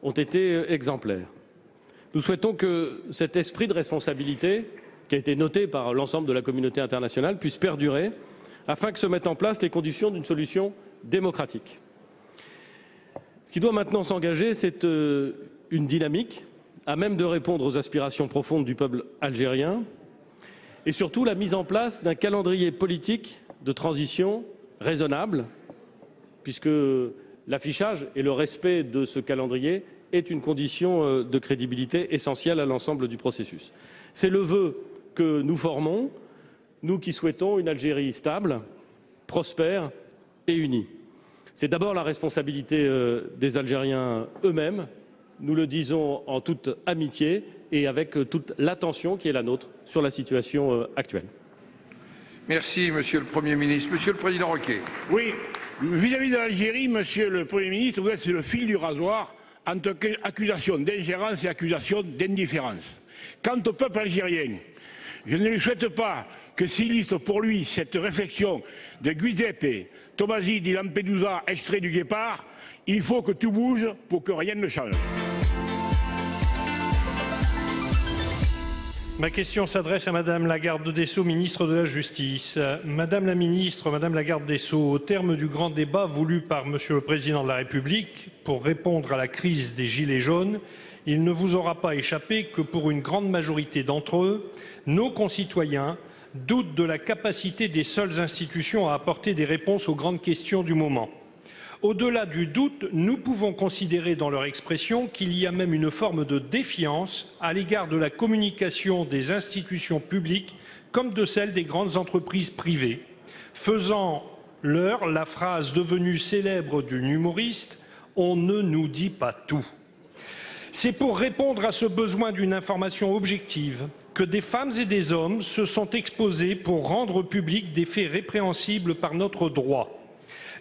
ont été exemplaires. Nous souhaitons que cet esprit de responsabilité, qui a été noté par l'ensemble de la communauté internationale, puisse perdurer afin que se mettent en place les conditions d'une solution démocratique. Ce qui doit maintenant s'engager, c'est une dynamique à même de répondre aux aspirations profondes du peuple algérien et surtout la mise en place d'un calendrier politique de transition raisonnable, puisque l'affichage et le respect de ce calendrier est une condition de crédibilité essentielle à l'ensemble du processus. C'est le vœu que nous formons, nous qui souhaitons une Algérie stable, prospère et unie. C'est d'abord la responsabilité des Algériens eux-mêmes. Nous le disons en toute amitié et avec toute l'attention qui est la nôtre sur la situation actuelle. Merci, Monsieur le Premier ministre. Monsieur le Président Roquet. Oui, vis-à-vis de l'Algérie, Monsieur le Premier ministre, vous êtes sur le fil du rasoir entre accusation d'ingérence et accusation d'indifférence. Quant au peuple algérien, je ne lui souhaite pas que s'illustre pour lui cette réflexion de Giuseppe Tomasi di Lampedusa, extrait du Guépard. Il faut que tout bouge pour que rien ne change. Ma question s'adresse à Madame la garde des Sceaux, ministre de la Justice. Madame la ministre, Madame la garde des Sceaux, au terme du grand débat voulu par Monsieur le Président de la République pour répondre à la crise des Gilets jaunes, il ne vous aura pas échappé que pour une grande majorité d'entre eux, nos concitoyens doutent de la capacité des seules institutions à apporter des réponses aux grandes questions du moment. Au-delà du doute, nous pouvons considérer dans leur expression qu'il y a même une forme de défiance à l'égard de la communication des institutions publiques comme de celle des grandes entreprises privées, faisant leur la phrase devenue célèbre d'une humoriste « On ne nous dit pas tout ». C'est pour répondre à ce besoin d'une information objective que des femmes et des hommes se sont exposés pour rendre public des faits répréhensibles par notre droit.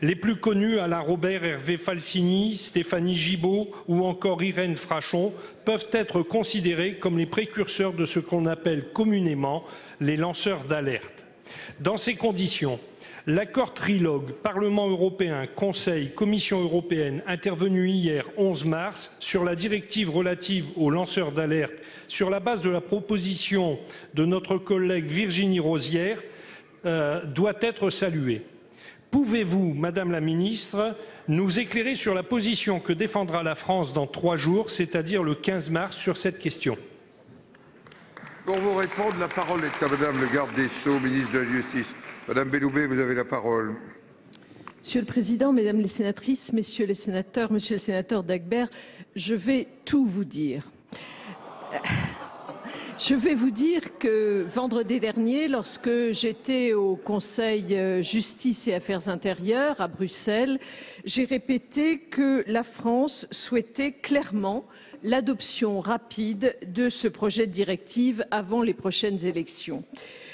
Les plus connus, Alain Robert, Hervé Falcini, Stéphanie Gibault ou encore Irène Frachon, peuvent être considérés comme les précurseurs de ce qu'on appelle communément les lanceurs d'alerte. Dans ces conditions, l'accord trilogue Parlement européen, Conseil, Commission européenne intervenu hier 11 mars sur la directive relative aux lanceurs d'alerte sur la base de la proposition de notre collègue Virginie Rosière doit être salué. Pouvez-vous, Madame la Ministre, nous éclairer sur la position que défendra la France dans 3 jours, c'est-à-dire le 15 mars, sur cette question? Pour vous répondre, la parole est à Madame le garde des Sceaux, ministre de la Justice. Madame Belloubet, vous avez la parole. Monsieur le Président, Mesdames les sénatrices, Messieurs les sénateurs, Monsieur le sénateur Dagbert, je vais tout vous dire. Je vais vous dire que vendredi dernier, lorsque j'étais au Conseil Justice et Affaires intérieures à Bruxelles, j'ai répété que la France souhaitait clairement l'adoption rapide de ce projet de directive avant les prochaines élections.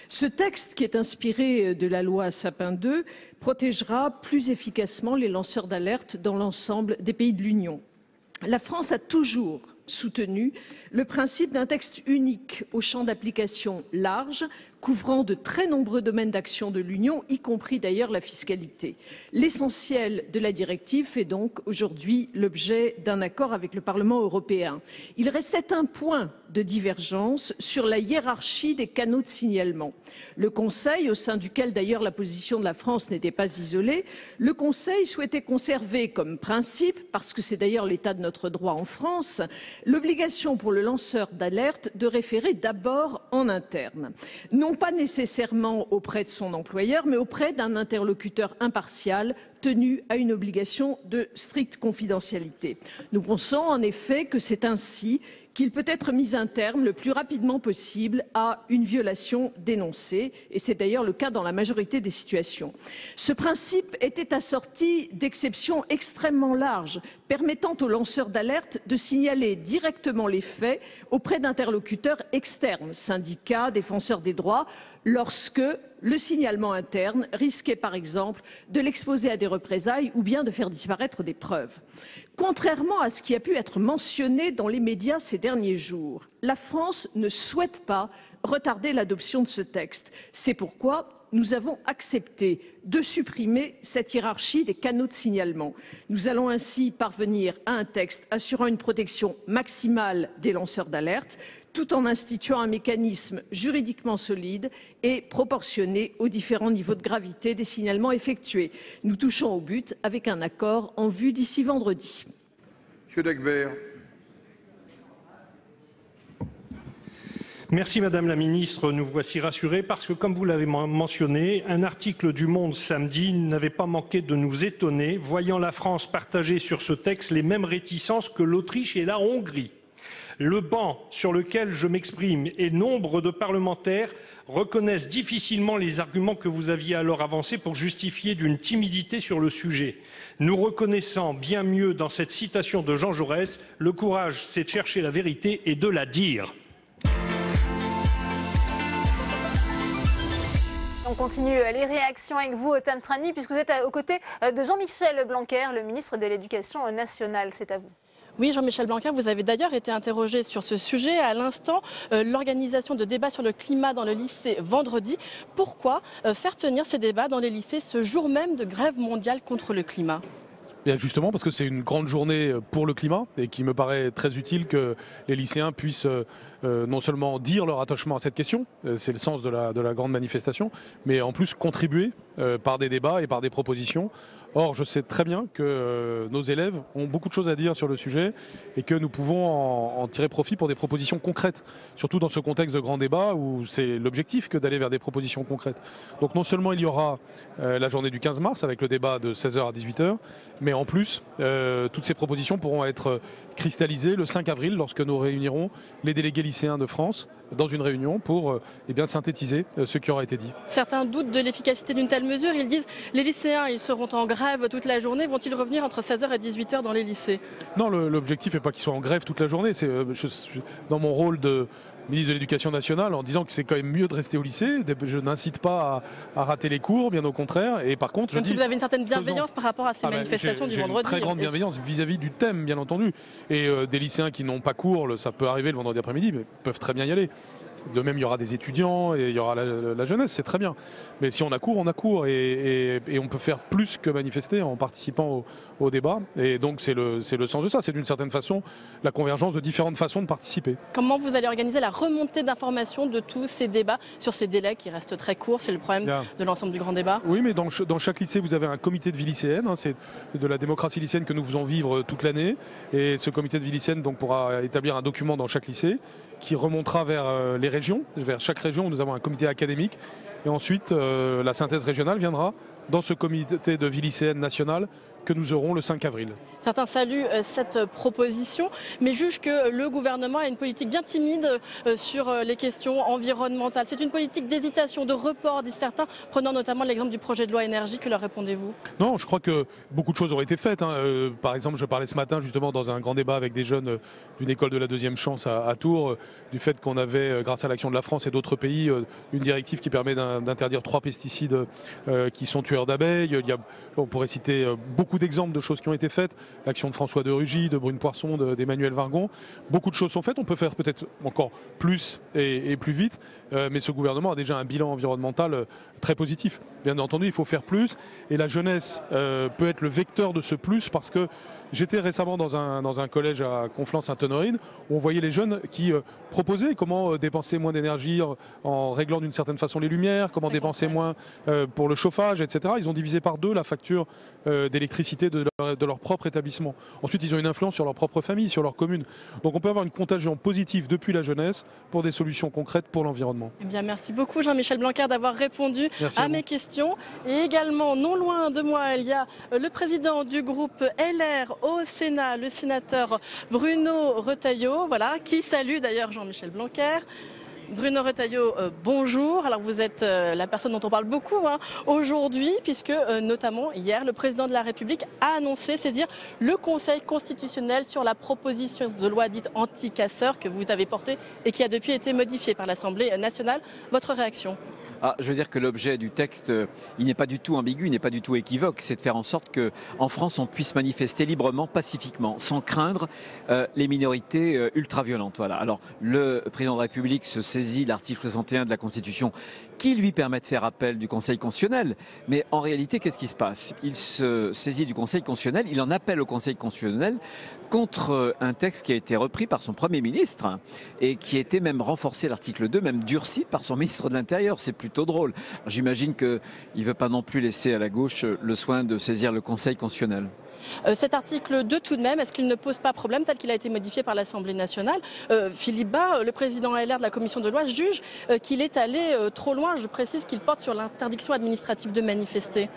Ce texte, qui est inspiré de la loi Sapin II, protégera plus efficacement les lanceurs d'alerte dans l'ensemble des pays de l'Union. La France a toujours soutenu le principe d'un texte unique au champ d'application large, couvrant de très nombreux domaines d'action de l'Union, y compris d'ailleurs la fiscalité. L'essentiel de la directive fait donc aujourd'hui l'objet d'un accord avec le Parlement européen. Il restait un point de divergence sur la hiérarchie des canaux de signalement. Le Conseil, au sein duquel d'ailleurs la position de la France n'était pas isolée, le Conseil souhaitait conserver comme principe, parce que c'est d'ailleurs l'état de notre droit en France, l'obligation pour le lanceur d'alerte de référer d'abord en interne. Non pas nécessairement auprès de son employeur, mais auprès d'un interlocuteur impartial tenu à une obligation de stricte confidentialité. Nous pensons en effet que c'est ainsi qu'il peut être mis un terme le plus rapidement possible à une violation dénoncée, et c'est d'ailleurs le cas dans la majorité des situations. Ce principe était assorti d'exceptions extrêmement larges, permettant aux lanceurs d'alerte de signaler directement les faits auprès d'interlocuteurs externes, syndicats, défenseurs des droits, lorsque le signalement interne risquait par exemple de l'exposer à des représailles ou bien de faire disparaître des preuves. Contrairement à ce qui a pu être mentionné dans les médias ces derniers jours, la France ne souhaite pas retarder l'adoption de ce texte. C'est pourquoi nous avons accepté de supprimer cette hiérarchie des canaux de signalement. Nous allons ainsi parvenir à un texte assurant une protection maximale des lanceurs d'alerte, tout en instituant un mécanisme juridiquement solide et proportionné aux différents niveaux de gravité des signalements effectués. Nous touchons au but avec un accord en vue d'ici vendredi. Monsieur Dagbert. Merci Madame la Ministre, nous voici rassurés parce que, comme vous l'avez mentionné, un article du Monde samedi n'avait pas manqué de nous étonner, voyant la France partager sur ce texte les mêmes réticences que l'Autriche et la Hongrie. Le banc sur lequel je m'exprime et nombre de parlementaires reconnaissent difficilement les arguments que vous aviez alors avancés pour justifier d'une timidité sur le sujet. Nous reconnaissant bien mieux dans cette citation de Jean Jaurès, le courage c'est de chercher la vérité et de la dire. On continue les réactions avec vous, Tam Trani, puisque vous êtes aux côtés de Jean-Michel Blanquer, le ministre de l'Éducation nationale. C'est à vous. Oui, Jean-Michel Blanquer, vous avez d'ailleurs été interrogé sur ce sujet. À l'instant, l'organisation de débats sur le climat dans le lycée vendredi. Pourquoi faire tenir ces débats dans les lycées ce jour même de grève mondiale contre le climat ? Bien justement parce que c'est une grande journée pour le climat et qu'il me paraît très utile que les lycéens puissent non seulement dire leur attachement à cette question, c'est le sens de la grande manifestation, mais en plus contribuer par des débats et par des propositions. Or, je sais très bien que nos élèves ont beaucoup de choses à dire sur le sujet et que nous pouvons en tirer profit pour des propositions concrètes, surtout dans ce contexte de grand débat où c'est l'objectif que d'aller vers des propositions concrètes. Donc non seulement il y aura la journée du 15 mars avec le débat de 16h à 18h, mais en plus, toutes ces propositions pourront être cristallisées le 5 avril lorsque nous réunirons les délégués lycéens de France dans une réunion pour synthétiser ce qui aura été dit. Certains doutent de l'efficacité d'une telle mesure. Ils disent les lycéens ils seront en grève toute la journée. Vont-ils revenir entre 16h et 18h dans les lycées? Non, l'objectif n'est pas qu'ils soient en grève toute la journée. Je suis dans mon rôle de ministre de l'Éducation nationale en disant que c'est quand même mieux de rester au lycée. Je n'incite pas à rater les cours, bien au contraire. Et par contre, si vous avez une certaine bienveillance par rapport à ces manifestations du vendredi. J'ai une très grande bienveillance vis-à-vis du thème, bien entendu. Et des lycéens qui n'ont pas cours, ça peut arriver le vendredi après-midi, mais peuvent très bien y aller. De même, il y aura des étudiants et il y aura la jeunesse, c'est très bien. Mais si on a cours, on a cours. Et on peut faire plus que manifester en participant au débat. Et donc, c'est le sens de ça. C'est d'une certaine façon la convergence de différentes façons de participer. Comment vous allez organiser la remontée d'informations de tous ces débats sur ces délais qui restent très courts? C'est le problème de l'ensemble du grand débat. Oui, mais dans chaque lycée, vous avez un comité de vie lycéenne. C'est de la démocratie lycéenne que nous faisons vivre toute l'année. Et ce comité de vie lycéenne pourra établir un document dans chaque lycée qui remontera vers les régions. Vers chaque région, nous avons un comité académique. Et ensuite, la synthèse régionale viendra dans ce comité de vie lycéenne nationale que nous aurons le 5 avril. Certains saluent cette proposition, mais jugent que le gouvernement a une politique bien timide sur les questions environnementales. C'est une politique d'hésitation, de report, disent certains, prenant notamment l'exemple du projet de loi énergie. Que leur répondez-vous? Non, je crois que beaucoup de choses auraient été faites. Par exemple, je parlais ce matin justement dans un grand débat avec des jeunes d'une école de la deuxième chance à Tours, du fait qu'on avait, grâce à l'action de la France et d'autres pays, une directive qui permet d'interdire 3 pesticides qui sont tueurs d'abeilles. On pourrait citer beaucoup d'exemples de choses qui ont été faites. L'action de François de Rugy, de Brune Poisson, d'Emmanuel Vargon. Beaucoup de choses sont faites. On peut faire peut-être encore plus et plus vite. Mais ce gouvernement a déjà un bilan environnemental très positif. Bien entendu, il faut faire plus. Et la jeunesse peut être le vecteur de ce plus parce que j'étais récemment dans un collège à Conflans-Sainte-Honorine où on voyait les jeunes qui proposaient comment dépenser moins d'énergie en réglant d'une certaine façon les lumières, comment dépenser moins pour le chauffage, etc. Ils ont divisé par 2 la facture d'électricité de leur propre établissement. Ensuite, ils ont une influence sur leur propre famille, sur leur commune. Donc on peut avoir une contagion positive depuis la jeunesse pour des solutions concrètes pour l'environnement. Eh bien, merci beaucoup Jean-Michel Blanquer d'avoir répondu à mes questions. Et également, non loin de moi, il y a le président du groupe LR au Sénat, le sénateur Bruno Retailleau, voilà, qui salue d'ailleurs Jean-Michel Blanquer. Bruno Retailleau, bonjour. Alors vous êtes la personne dont on parle beaucoup aujourd'hui, puisque notamment hier, le président de la République a annoncé saisir le Conseil constitutionnel sur la proposition de loi dite anti-casseurs que vous avez portée et qui a depuis été modifiée par l'Assemblée nationale. Votre réaction ? Je veux dire que l'objet du texte, il n'est pas du tout ambigu, il n'est pas du tout équivoque. C'est de faire en sorte qu'en France, on puisse manifester librement, pacifiquement, sans craindre les minorités ultra-violentes. Voilà. Alors, le président de la République se saisit de l'article 61 de la Constitution qui lui permet de faire appel du Conseil constitutionnel. Mais en réalité, qu'est-ce qui se passe? Il se saisit du Conseil constitutionnel, il en appelle au Conseil constitutionnel contre un texte qui a été repris par son Premier ministre et qui a été même renforcé, l'article 2, même durci par son ministre de l'Intérieur. C'est plutôt drôle. J'imagine qu'il ne veut pas non plus laisser à la gauche le soin de saisir le Conseil constitutionnel. Cet article 2, tout de même, est-ce qu'il ne pose pas problème tel qu'il a été modifié par l'Assemblée nationale? Philippe Bas, le président LR de la commission de loi, juge qu'il est allé trop loin. Je précise qu'il porte sur l'interdiction administrative de manifester.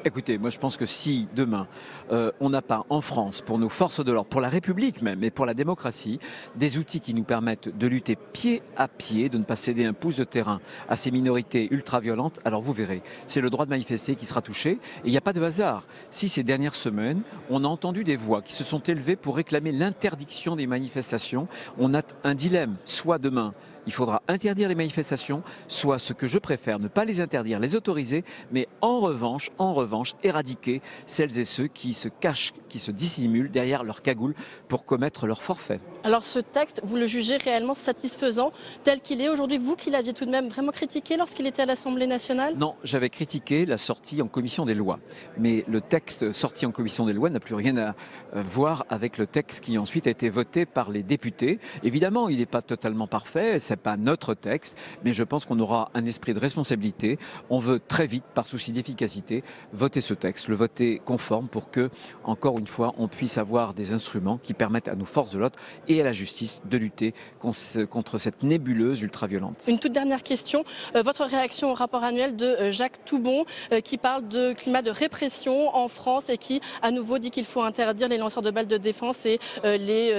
Écoutez, moi je pense que si demain on n'a pas en France, pour nos forces de l'ordre, pour la République même, et pour la démocratie, des outils qui nous permettent de lutter pied à pied, de ne pas céder un pouce de terrain à ces minorités ultra-violentes, alors vous verrez, c'est le droit de manifester qui sera touché. Et il n'y a pas de hasard. Si ces dernières semaines, on a entendu des voix qui se sont élevées pour réclamer l'interdiction des manifestations, on a un dilemme. Soit demain, il faudra interdire les manifestations, soit ce que je préfère, ne pas les interdire, les autoriser, mais en revanche, éradiquer celles et ceux qui se cachent, qui se dissimulent derrière leur cagoule pour commettre leur forfait. Alors ce texte, vous le jugez réellement satisfaisant tel qu'il est aujourd'hui, vous qui l'aviez tout de même vraiment critiqué lorsqu'il était à l'Assemblée nationale? Non, j'avais critiqué la sortie en commission des lois. Mais le texte sorti en commission des lois n'a plus rien à voir avec le texte qui ensuite a été voté par les députés. Évidemment, il n'est pas totalement parfait, c'est pas notre texte, mais je pense qu'on aura un esprit de responsabilité. On veut très vite, par souci d'efficacité, voter ce texte, le voter conforme pour que, encore une fois, on puisse avoir des instruments qui permettent à nos forces de l'ordre et à la justice de lutter contre cette nébuleuse ultra-violente. Une toute dernière question. Votre réaction au rapport annuel de Jacques Toubon qui parle de climat de répression en France et qui, à nouveau, dit qu'il faut interdire les lanceurs de balles de défense et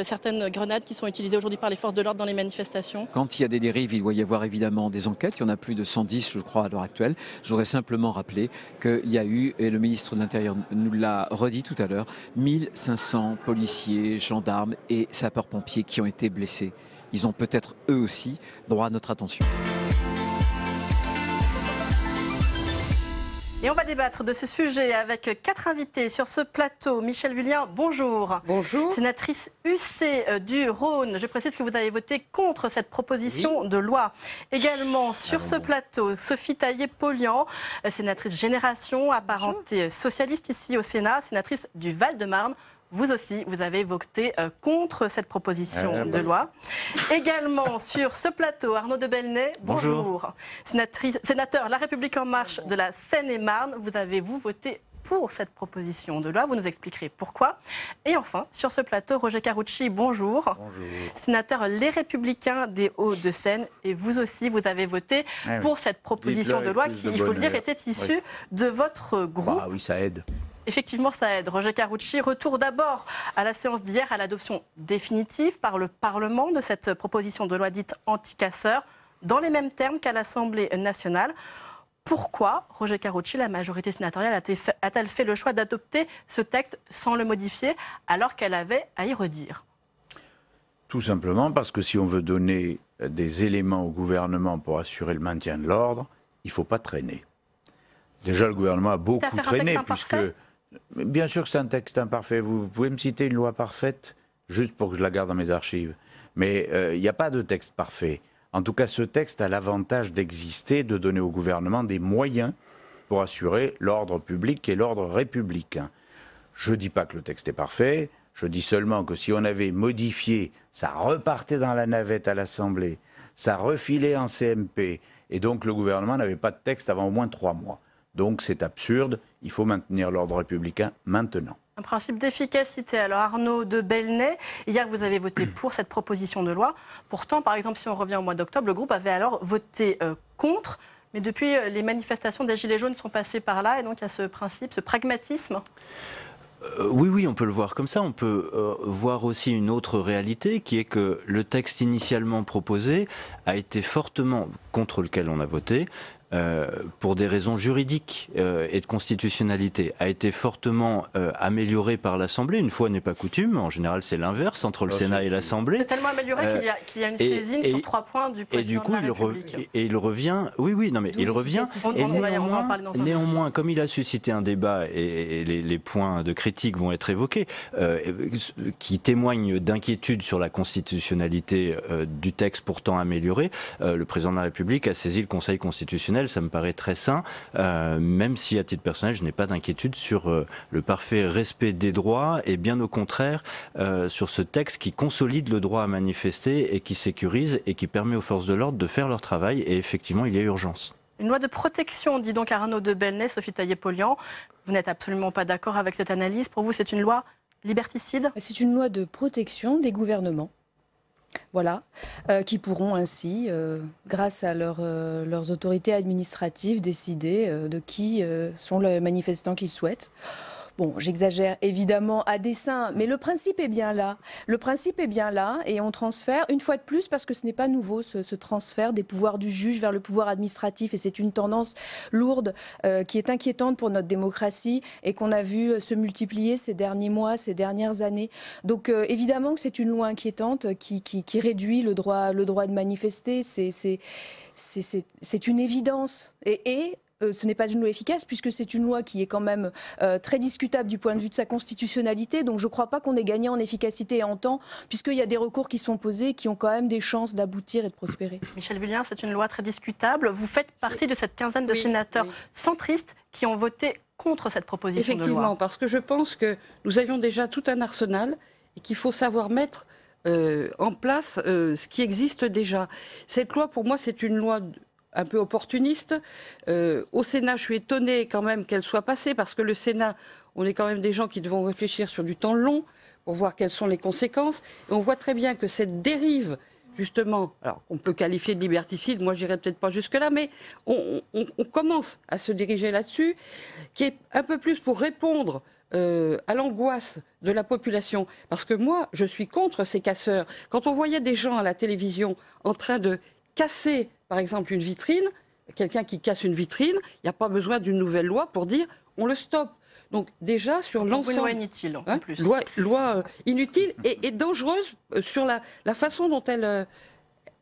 certaines grenades qui sont utilisées aujourd'hui par les forces de l'ordre dans les manifestations? Quand il y a des dérives, il doit y avoir évidemment des enquêtes. Il y en a plus de 110, je crois, à l'heure actuelle. Je voudrais simplement rappeler qu'il y a eu, et le ministre de l'Intérieur nous l'a redit tout à l'heure, 1500 policiers, gendarmes et sapeurs-pompiers qui ont été blessés. Ils ont peut-être eux aussi droit à notre attention. Et on va débattre de ce sujet avec 4 invités sur ce plateau. Michèle Vullien, bonjour. Bonjour. Sénatrice UC du Rhône. Je précise que vous avez voté contre cette proposition de loi. Également sur ce plateau, Sophie Taillé-Polian, sénatrice Génération, apparentée socialiste ici au Sénat, sénatrice du Val-de-Marne. Vous aussi, vous avez voté contre cette proposition de loi. Également sur ce plateau, Arnaud de Belenet, bonjour. Sénateur La République En Marche de la Seine-et-Marne, vous avez voté pour cette proposition de loi, vous nous expliquerez pourquoi. Et enfin, sur ce plateau, Roger Carucci, bonjour. Bonjour. Sénateur Les Républicains des Hauts-de-Seine, et vous aussi, vous avez voté pour cette proposition de loi qui, il faut le dire, était issue de votre groupe. Oui, ça aide. Effectivement, ça aide. Roger Carucci, retour d'abord à la séance d'hier, à l'adoption définitive par le Parlement de cette proposition de loi dite anti-casseurs, dans les mêmes termes qu'à l'Assemblée nationale. Pourquoi, Roger Carucci, la majorité sénatoriale a-t-elle fait le choix d'adopter ce texte sans le modifier, alors qu'elle avait à y redire? Tout simplement parce que si on veut donner des éléments au gouvernement pour assurer le maintien de l'ordre, il ne faut pas traîner. Déjà, le gouvernement a beaucoup traîné, puisque... Bien sûr que c'est un texte imparfait. Vous pouvez me citer une loi parfaite, juste pour que je la garde dans mes archives. Mais il n'y a pas de texte parfait. En tout cas, ce texte a l'avantage d'exister, de donner au gouvernement des moyens pour assurer l'ordre public et l'ordre républicain. Je ne dis pas que le texte est parfait, je dis seulement que si on avait modifié, ça repartait dans la navette à l'Assemblée, ça refilait en CMP, et donc le gouvernement n'avait pas de texte avant au moins 3 mois. Donc c'est absurde, il faut maintenir l'ordre républicain maintenant. Un principe d'efficacité. Alors Arnaud de Belenet, hier vous avez voté pour cette proposition de loi. Pourtant, par exemple, si on revient au mois d'octobre, le groupe avait alors voté contre. Mais depuis, les manifestations des Gilets jaunes sont passées par là et donc il y a ce principe, ce pragmatisme. Oui, on peut le voir comme ça. On peut voir aussi une autre réalité qui est que le texte initialement proposé a été fortement, contre lequel on a voté, pour des raisons juridiques et de constitutionnalité, a été fortement amélioré par l'Assemblée. Une fois n'est pas coutume, en général c'est l'inverse entre le Sénat et l'Assemblée. C'est tellement amélioré qu'il y a une saisine sur 3 points du président de la République. Et il revient, il revient, et néanmoins, comme il a suscité un débat, et les points de critique vont être évoqués, qui témoignent d'inquiétude sur la constitutionnalité du texte pourtant amélioré, le président de la République a saisi le Conseil constitutionnel. Ça me paraît très sain, même si à titre personnel je n'ai pas d'inquiétude sur le parfait respect des droits, et bien au contraire sur ce texte qui consolide le droit à manifester et qui sécurise et qui permet aux forces de l'ordre de faire leur travail, et effectivement il y a urgence. Une loi de protection, dit donc Arnaud de Belenet, Sophie Taillé-Polian. Vous n'êtes absolument pas d'accord avec cette analyse. Pour vous, c'est une loi liberticide? C'est une loi de protection des gouvernements. Voilà, qui pourront ainsi, grâce à leurs autorités administratives, décider de qui sont les manifestants qu'ils souhaitent. Bon, j'exagère évidemment à dessein, mais le principe est bien là. Le principe est bien là, et on transfère, une fois de plus, parce que ce n'est pas nouveau, ce transfert des pouvoirs du juge vers le pouvoir administratif, et c'est une tendance lourde qui est inquiétante pour notre démocratie et qu'on a vu se multiplier ces derniers mois, ces dernières années. Donc évidemment que c'est une loi inquiétante qui réduit le droit de manifester, c'est une évidence. Et ce n'est pas une loi efficace, puisque c'est une loi qui est quand même très discutable du point de vue de sa constitutionnalité. Donc je ne crois pas qu'on ait gagné en efficacité et en temps, puisqu'il y a des recours qui sont posés, qui ont quand même des chances d'aboutir et de prospérer. Michèle Vullien, c'est une loi très discutable. Vous faites partie de cette quinzaine de sénateurs centristes qui ont voté contre cette proposition de loi. Effectivement, parce que je pense que nous avions déjà tout un arsenal et qu'il faut savoir mettre en place ce qui existe déjà. Cette loi, pour moi, c'est une loi un peu opportuniste. Au Sénat, je suis étonnée quand même qu'elle soit passée, parce que le Sénat, on est quand même des gens qui devons réfléchir sur du temps long pour voir quelles sont les conséquences. Et on voit très bien que cette dérive, justement, alors on peut qualifier de liberticide, moi j'irai peut-être pas jusque-là, mais on commence à se diriger là-dessus, qui est un peu plus pour répondre à l'angoisse de la population. Parce que moi, je suis contre ces casseurs. Quand on voyait des gens à la télévision en train de casser, par exemple, une vitrine, quelqu'un qui casse une vitrine, il n'y a pas besoin d'une nouvelle loi pour dire on le stoppe. Donc déjà sur l'ensemble... Une loi inutile en plus. Loi inutile et dangereuse sur la façon dont elle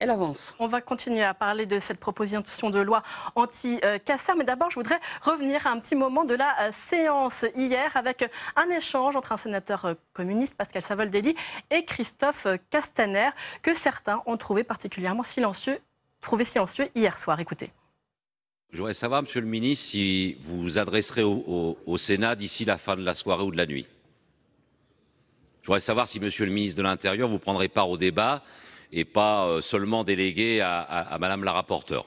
avance. On va continuer à parler de cette proposition de loi anti-casseurs, mais d'abord je voudrais revenir à un petit moment de la séance hier avec un échange entre un sénateur communiste, Pascal Savoldelli, et Christophe Castaner, que certains ont trouvé particulièrement silencieux hier soir. Écoutez. Je voudrais savoir, Monsieur le Ministre, si vous vous adresserez au Sénat d'ici la fin de la soirée ou de la nuit. Je voudrais savoir si, Monsieur le Ministre de l'Intérieur, vous prendrez part au débat et pas seulement délégué à Madame la rapporteure.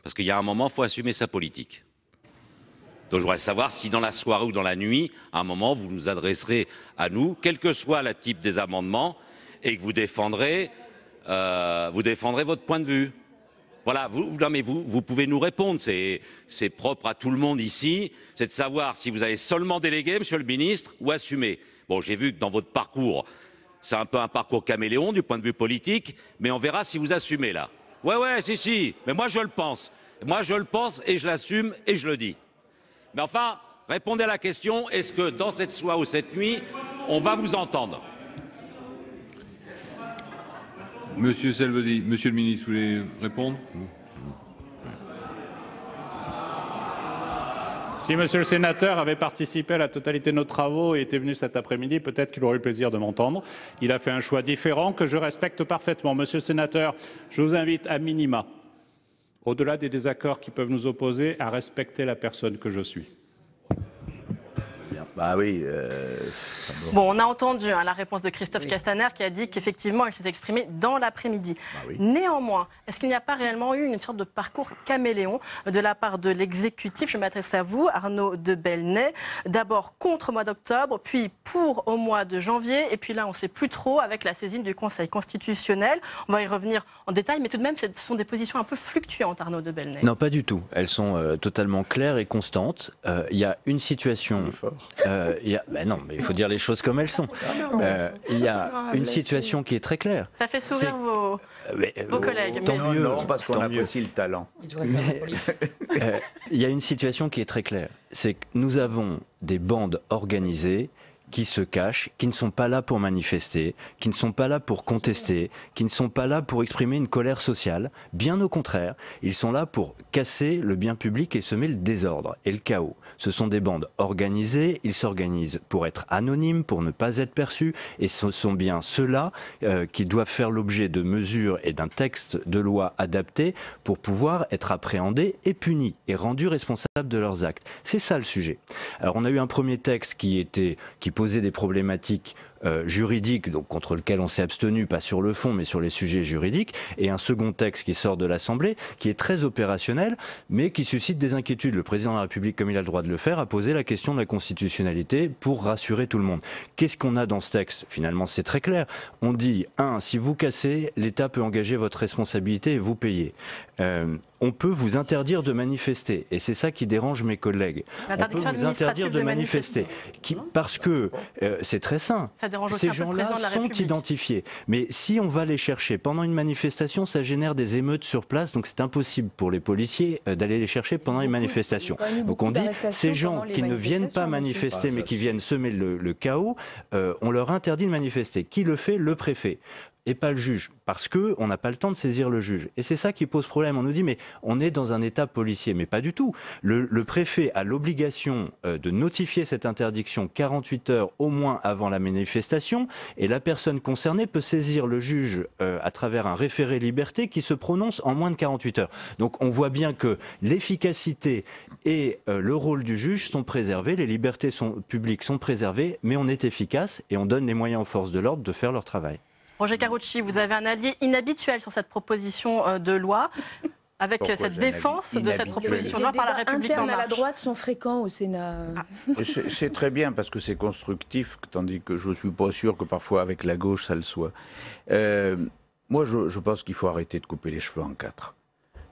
Parce qu'il y a un moment, il faut assumer sa politique. Donc je voudrais savoir si dans la soirée ou dans la nuit, à un moment, vous nous adresserez à nous, quel que soit le type des amendements, et que vous défendrez votre point de vue. Voilà, vous pouvez nous répondre, c'est propre à tout le monde ici, c'est de savoir si vous allez seulement déléguer, Monsieur le Ministre, ou assumer. Bon, j'ai vu que dans votre parcours, c'est un peu un parcours caméléon du point de vue politique, mais on verra si vous assumez là. Ouais, si, mais moi je le pense. Moi je le pense et je l'assume et je le dis. Mais enfin, répondez à la question, est-ce que dans cette soirée ou cette nuit, on va vous entendre ? Monsieur Salvadori, Monsieur le Ministre, vous voulez répondre? Si Monsieur le Sénateur avait participé à la totalité de nos travaux et était venu cet après-midi, peut-être qu'il aurait eu le plaisir de m'entendre. Il a fait un choix différent que je respecte parfaitement. Monsieur le Sénateur, je vous invite à minima, au-delà des désaccords qui peuvent nous opposer, à respecter la personne que je suis. Bah oui. Bon, on a entendu la réponse de Christophe Castaner qui a dit qu'effectivement, il s'est exprimé dans l'après-midi. Bah oui. Néanmoins, est-ce qu'il n'y a pas réellement eu une sorte de parcours caméléon de la part de l'exécutif? Je m'adresse à vous, Arnaud de Belenet. D'abord contre au mois d'octobre, puis pour au mois de janvier. Et puis là, on ne sait plus trop avec la saisine du Conseil constitutionnel. On va y revenir en détail, mais tout de même, ce sont des positions un peu fluctuantes, Arnaud de Belenet. Non, pas du tout. Elles sont totalement claires et constantes. Il y a une situation Non, mais il faut dire les choses comme elles sont. Il y a une situation qui est très claire. Ça fait sourire vos collègues. Tant mieux, non, parce qu'on apprécie le talent. Il y a une situation qui est très claire. C'est que nous avons des bandes organisées qui se cachent, qui ne sont pas là pour manifester, qui ne sont pas là pour contester, qui ne sont pas là pour exprimer une colère sociale. Bien au contraire, ils sont là pour casser le bien public et semer le désordre et le chaos. Ce sont des bandes organisées, ils s'organisent pour être anonymes, pour ne pas être perçus, et ce sont bien ceux-là qui doivent faire l'objet de mesures et d'un texte de loi adapté pour pouvoir être appréhendés et punis et rendus responsables de leurs actes. C'est ça le sujet. Alors on a eu un premier texte qui posait des problématiques juridiques, donc contre lequel on s'est abstenu, pas sur le fond, mais sur les sujets juridiques, et un second texte qui sort de l'Assemblée, qui est très opérationnel, mais qui suscite des inquiétudes. Le président de la République, comme il a le droit de le faire, a posé la question de la constitutionnalité pour rassurer tout le monde. Qu'est-ce qu'on a dans ce texte? Finalement, c'est très clair. On dit, si vous cassez, l'État peut engager votre responsabilité et vous payer. On peut vous interdire de manifester, et c'est ça qui dérange mes collègues. On peut vous interdire de manifester, parce que c'est très sain. Ces gens-là sont identifiés. Mais si on va les chercher pendant une manifestation, ça génère des émeutes sur place, donc c'est impossible pour les policiers d'aller les chercher pendant une manifestation. Donc on dit, ces gens qui ne viennent pas manifester, mais qui viennent semer le chaos, on leur interdit de manifester. Qui le fait? Le préfet. Et pas le juge, parce qu'on n'a pas le temps de saisir le juge. Et c'est ça qui pose problème. On nous dit, mais on est dans un état policier. Mais pas du tout. Le préfet a l'obligation de notifier cette interdiction 48 heures au moins avant la manifestation, et la personne concernée peut saisir le juge à travers un référé liberté qui se prononce en moins de 48 heures. Donc on voit bien que l'efficacité et le rôle du juge sont préservés, les libertés publiques sont préservées, mais on est efficace et on donne les moyens aux forces de l'ordre de faire leur travail. Roger Karoutchi, vous avez un allié inhabituel sur cette proposition de loi, avec cette défense de cette proposition de loi par la République en marche. Les débats internes à la droite sont fréquents au Sénat. C'est très bien parce que c'est constructif, tandis que je ne suis pas sûr que parfois avec la gauche ça le soit. Moi, je pense qu'il faut arrêter de couper les cheveux en quatre.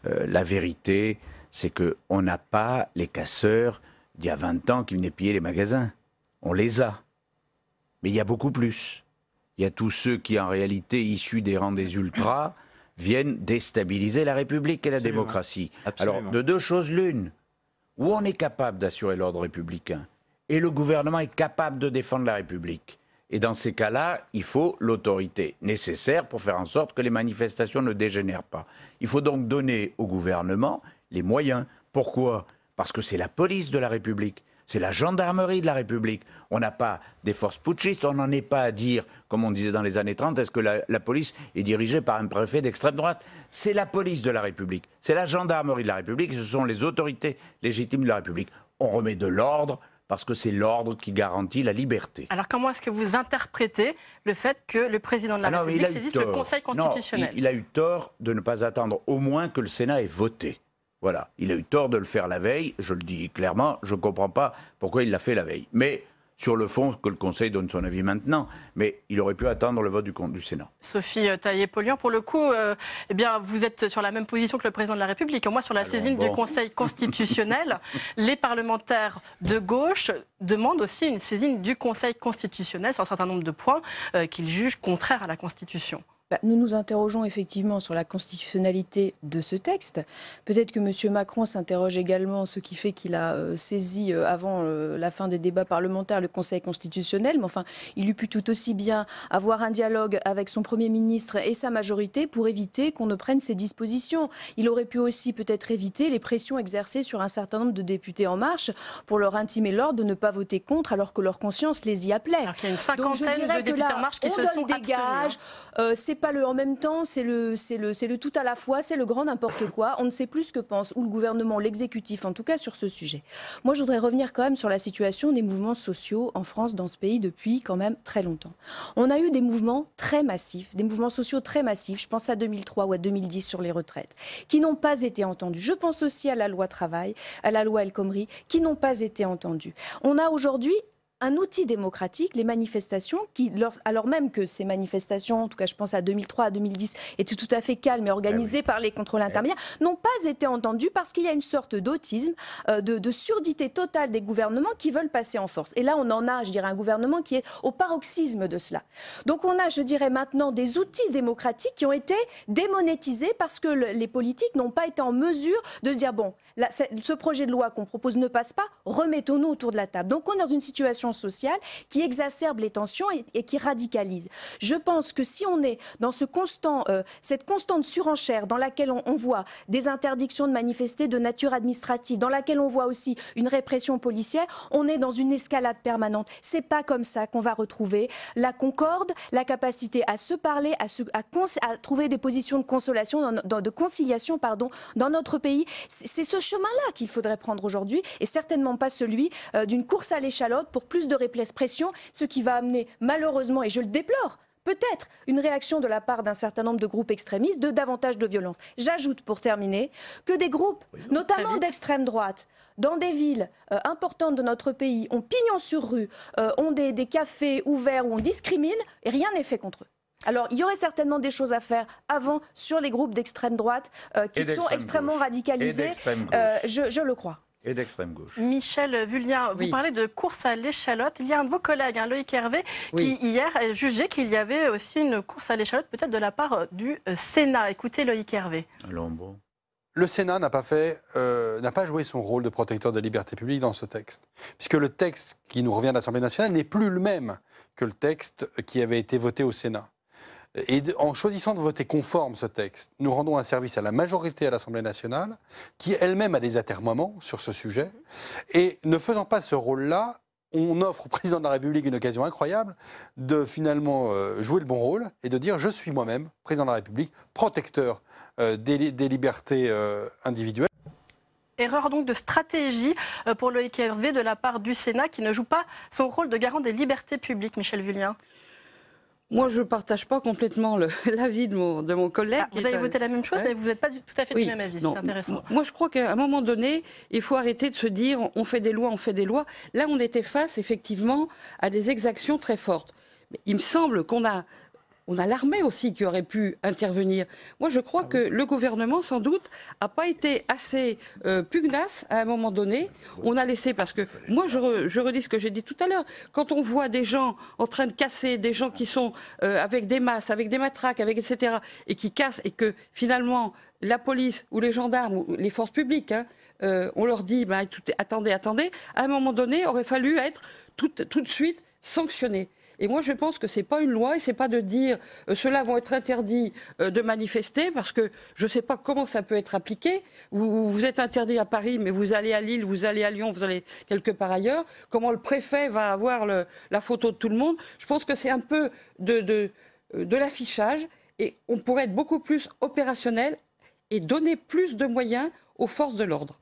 La vérité, c'est qu'on n'a pas les casseurs d'il y a 20 ans qui venaient piller les magasins. On les a. Mais il y a beaucoup plus. Il y a tous ceux qui, en réalité, issus des rangs des ultras, viennent déstabiliser la République et la démocratie. Alors, de deux choses l'une, où on est capable d'assurer l'ordre républicain, et le gouvernement est capable de défendre la République. Et dans ces cas-là, il faut l'autorité nécessaire pour faire en sorte que les manifestations ne dégénèrent pas. Il faut donc donner au gouvernement les moyens. Pourquoi? Parce que c'est la police de la République. C'est la gendarmerie de la République. On n'a pas des forces putschistes, on n'en est pas à dire, comme on disait dans les années 30, est-ce que la police est dirigée par un préfet d'extrême droite? C'est la police de la République, c'est la gendarmerie de la République, ce sont les autorités légitimes de la République. On remet de l'ordre parce que c'est l'ordre qui garantit la liberté. Alors comment est-ce que vous interprétez le fait que le président de la République saisisse le Conseil constitutionnel? Il a eu tort de ne pas attendre au moins que le Sénat ait voté. Voilà, il a eu tort de le faire la veille, je le dis clairement, je ne comprends pas pourquoi il l'a fait la veille. Mais sur le fond, que le Conseil donne son avis maintenant, mais il aurait pu attendre le vote du Sénat. Sophie Taillé-Polian, pour le coup, eh bien, vous êtes sur la même position que le président de la République. Moi, sur la saisine du Conseil constitutionnel, les parlementaires de gauche demandent aussi une saisine du Conseil constitutionnel sur un certain nombre de points qu'ils jugent contraires à la Constitution. Nous nous interrogeons effectivement sur la constitutionnalité de ce texte. Peut-être que M. Macron s'interroge également, ce qui fait qu'il a saisi avant la fin des débats parlementaires le Conseil constitutionnel. Mais enfin, il eût pu tout aussi bien avoir un dialogue avec son Premier ministre et sa majorité pour éviter qu'on ne prenne ces dispositions. Il aurait pu aussi peut-être éviter les pressions exercées sur un certain nombre de députés En Marche pour leur intimer l'ordre de ne pas voter contre alors que leur conscience les y appelait. Alors qu'il y a une cinquantaine de députés En Marche qui se sont abstenus. C'est pas le en même temps, c'est le tout à la fois, c'est le grand n'importe quoi. On ne sait plus ce que pense ou le gouvernement, l'exécutif en tout cas sur ce sujet. Moi je voudrais revenir quand même sur la situation des mouvements sociaux en France, dans ce pays depuis quand même très longtemps. On a eu des mouvements très massifs, des mouvements sociaux très massifs, je pense à 2003 ou à 2010 sur les retraites, qui n'ont pas été entendus. Je pense aussi à la loi travail, à la loi El Khomri, qui n'ont pas été entendus. On a aujourd'hui un outil démocratique, les manifestations, alors même que ces manifestations, en tout cas je pense à 2003, à 2010, étaient tout à fait calmes et organisées par les contrôles intermédiaires, n'ont pas été entendues parce qu'il y a une sorte d'autisme, de surdité totale des gouvernements qui veulent passer en force. Et là, on en a, je dirais, un gouvernement qui est au paroxysme de cela. Donc on a, je dirais maintenant, des outils démocratiques qui ont été démonétisés parce que les politiques n'ont pas été en mesure de se dire, bon, là, ce projet de loi qu'on propose ne passe pas, remettons-nous autour de la table. Donc on est dans une situation sociale qui exacerbe les tensions et qui radicalise. Je pense que si on est dans cette constante surenchère dans laquelle on voit des interdictions de manifester de nature administrative, dans laquelle on voit aussi une répression policière, on est dans une escalade permanente. C'est pas comme ça qu'on va retrouver la concorde, la capacité à se parler, à trouver des positions de conciliation dans notre pays. C'est ce chemin-là qu'il faudrait prendre aujourd'hui et certainement pas celui d'une course à l'échalote pour plus de répression, ce qui va amener malheureusement, et je le déplore, peut-être une réaction de la part d'un certain nombre de groupes extrémistes de davantage de violence. J'ajoute pour terminer que des groupes, notamment d'extrême droite, dans des villes importantes de notre pays, ont pignon sur rue, ont des cafés ouverts où on discrimine et rien n'est fait contre eux. Alors, il y aurait certainement des choses à faire avant sur les groupes d'extrême droite qui sont extrêmement radicalisés, je le crois. Et d'extrême gauche. Michel Vullien, vous parlez de course à l'échalote. Il y a un de vos collègues, Loïc Hervé, qui hier a jugé qu'il y avait aussi une course à l'échalote, peut-être de la part du Sénat. Écoutez Loïc Hervé. Alors, bon. Le Sénat n'a pas joué son rôle de protecteur des libertés publiques dans ce texte, puisque le texte qui nous revient de l'Assemblée nationale n'est plus le même que le texte qui avait été voté au Sénat. Et en choisissant de voter conforme ce texte, nous rendons un service à la majorité à l'Assemblée nationale, qui elle-même a des atermoiements sur ce sujet. Et ne faisant pas ce rôle-là, on offre au président de la République une occasion incroyable de finalement jouer le bon rôle et de dire « je suis moi-même, président de la République, protecteur des libertés individuelles ». Erreur donc de stratégie pour Loïc Hervé de la part du Sénat qui ne joue pas son rôle de garant des libertés publiques, Michel Vullien. Moi, je ne partage pas complètement l'avis de mon collègue. Vous avez voté la même chose, mais vous n'êtes pas tout à fait du même avis. C'est intéressant. Moi, je crois qu'à un moment donné, il faut arrêter de se dire on fait des lois, on fait des lois. Là, on était face, effectivement, à des exactions très fortes. Mais il me semble qu'on a l'armée aussi qui aurait pu intervenir. Moi, je crois que le gouvernement, sans doute, n'a pas été assez pugnace à un moment donné. On a laissé, parce que moi, je redis ce que j'ai dit tout à l'heure, quand on voit des gens en train de casser, des gens qui sont avec des masses, avec des matraques, etc., et qui cassent, et que finalement, la police ou les gendarmes, ou les forces publiques, on leur dit, attendez, à un moment donné, aurait fallu être tout de suite sanctionné. Et moi, je pense que ce n'est pas une loi et ce n'est pas de dire ceux-là vont être interdits de manifester parce que je ne sais pas comment ça peut être appliqué. Vous êtes interdit à Paris, mais vous allez à Lille, vous allez à Lyon, vous allez quelque part ailleurs. Comment le préfet va avoir la photo de tout le monde? Je pense que c'est un peu de l'affichage et on pourrait être beaucoup plus opérationnel et donner plus de moyens aux forces de l'ordre.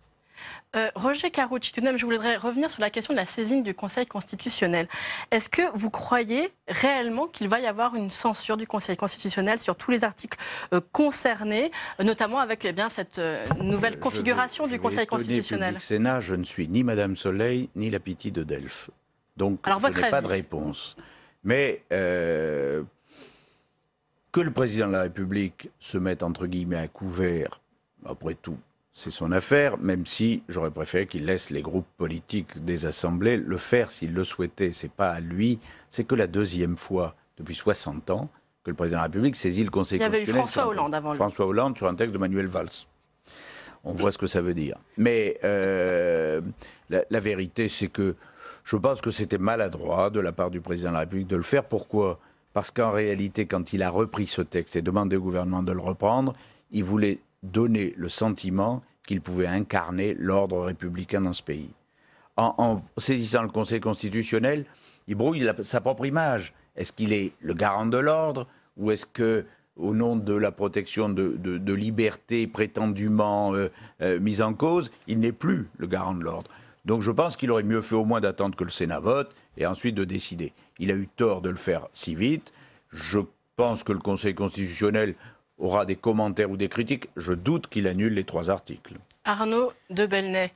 Roger Karoutchi, tout de même, je voudrais revenir sur la question de la saisine du Conseil constitutionnel. Est-ce que vous croyez réellement qu'il va y avoir une censure du Conseil constitutionnel sur tous les articles concernés, notamment avec cette nouvelle configuration du Conseil constitutionnel? Public Sénat, je ne suis ni Madame Soleil, ni la Pythie de Delphes. Donc, je n'ai pas de réponse. Mais que le président de la République se mette, entre guillemets, à couvert, après tout, c'est son affaire, même si j'aurais préféré qu'il laisse les groupes politiques des assemblées le faire s'il le souhaitait. C'est pas à lui. C'est que la deuxième fois depuis 60 ans que le président de la République saisit le Conseil constitutionnel. Il y avait eu François Hollande avant lui. François Hollande sur un texte de Manuel Valls. On voit ce que ça veut dire. Mais la vérité, c'est que je pense que c'était maladroit de la part du président de la République de le faire. Pourquoi ? Parce qu'en réalité, quand il a repris ce texte et demandé au gouvernement de le reprendre, il voulait donner le sentiment qu'il pouvait incarner l'ordre républicain dans ce pays. En saisissant le Conseil constitutionnel, il brouille sa propre image. Est-ce qu'il est le garant de l'ordre ou est-ce que, au nom de la protection de liberté prétendument mise en cause, il n'est plus le garant de l'ordre? Donc je pense qu'il aurait mieux fait au moins d'attendre que le Sénat vote et ensuite de décider. Il a eu tort de le faire si vite. Je pense que le Conseil constitutionnel aura des commentaires ou des critiques. Je doute qu'il annule les 3 articles. Arnaud de Belenet,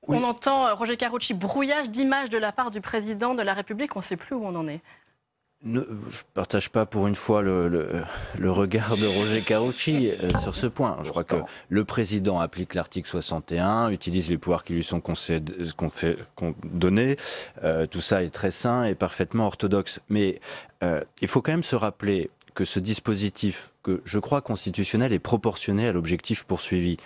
Oui. On entend, Roger Karoutchi, brouillage d'images de la part du président de la République. On ne sait plus où on en est. Je ne partage pas pour une fois le regard de Roger Karoutchi sur ce point. Je crois que le président applique l'article 61, utilise les pouvoirs qui lui sont donnés. Tout ça est très sain et parfaitement orthodoxe. Mais il faut quand même se rappeler que ce dispositif, que je crois constitutionnel, est proportionné à l'objectif poursuivi,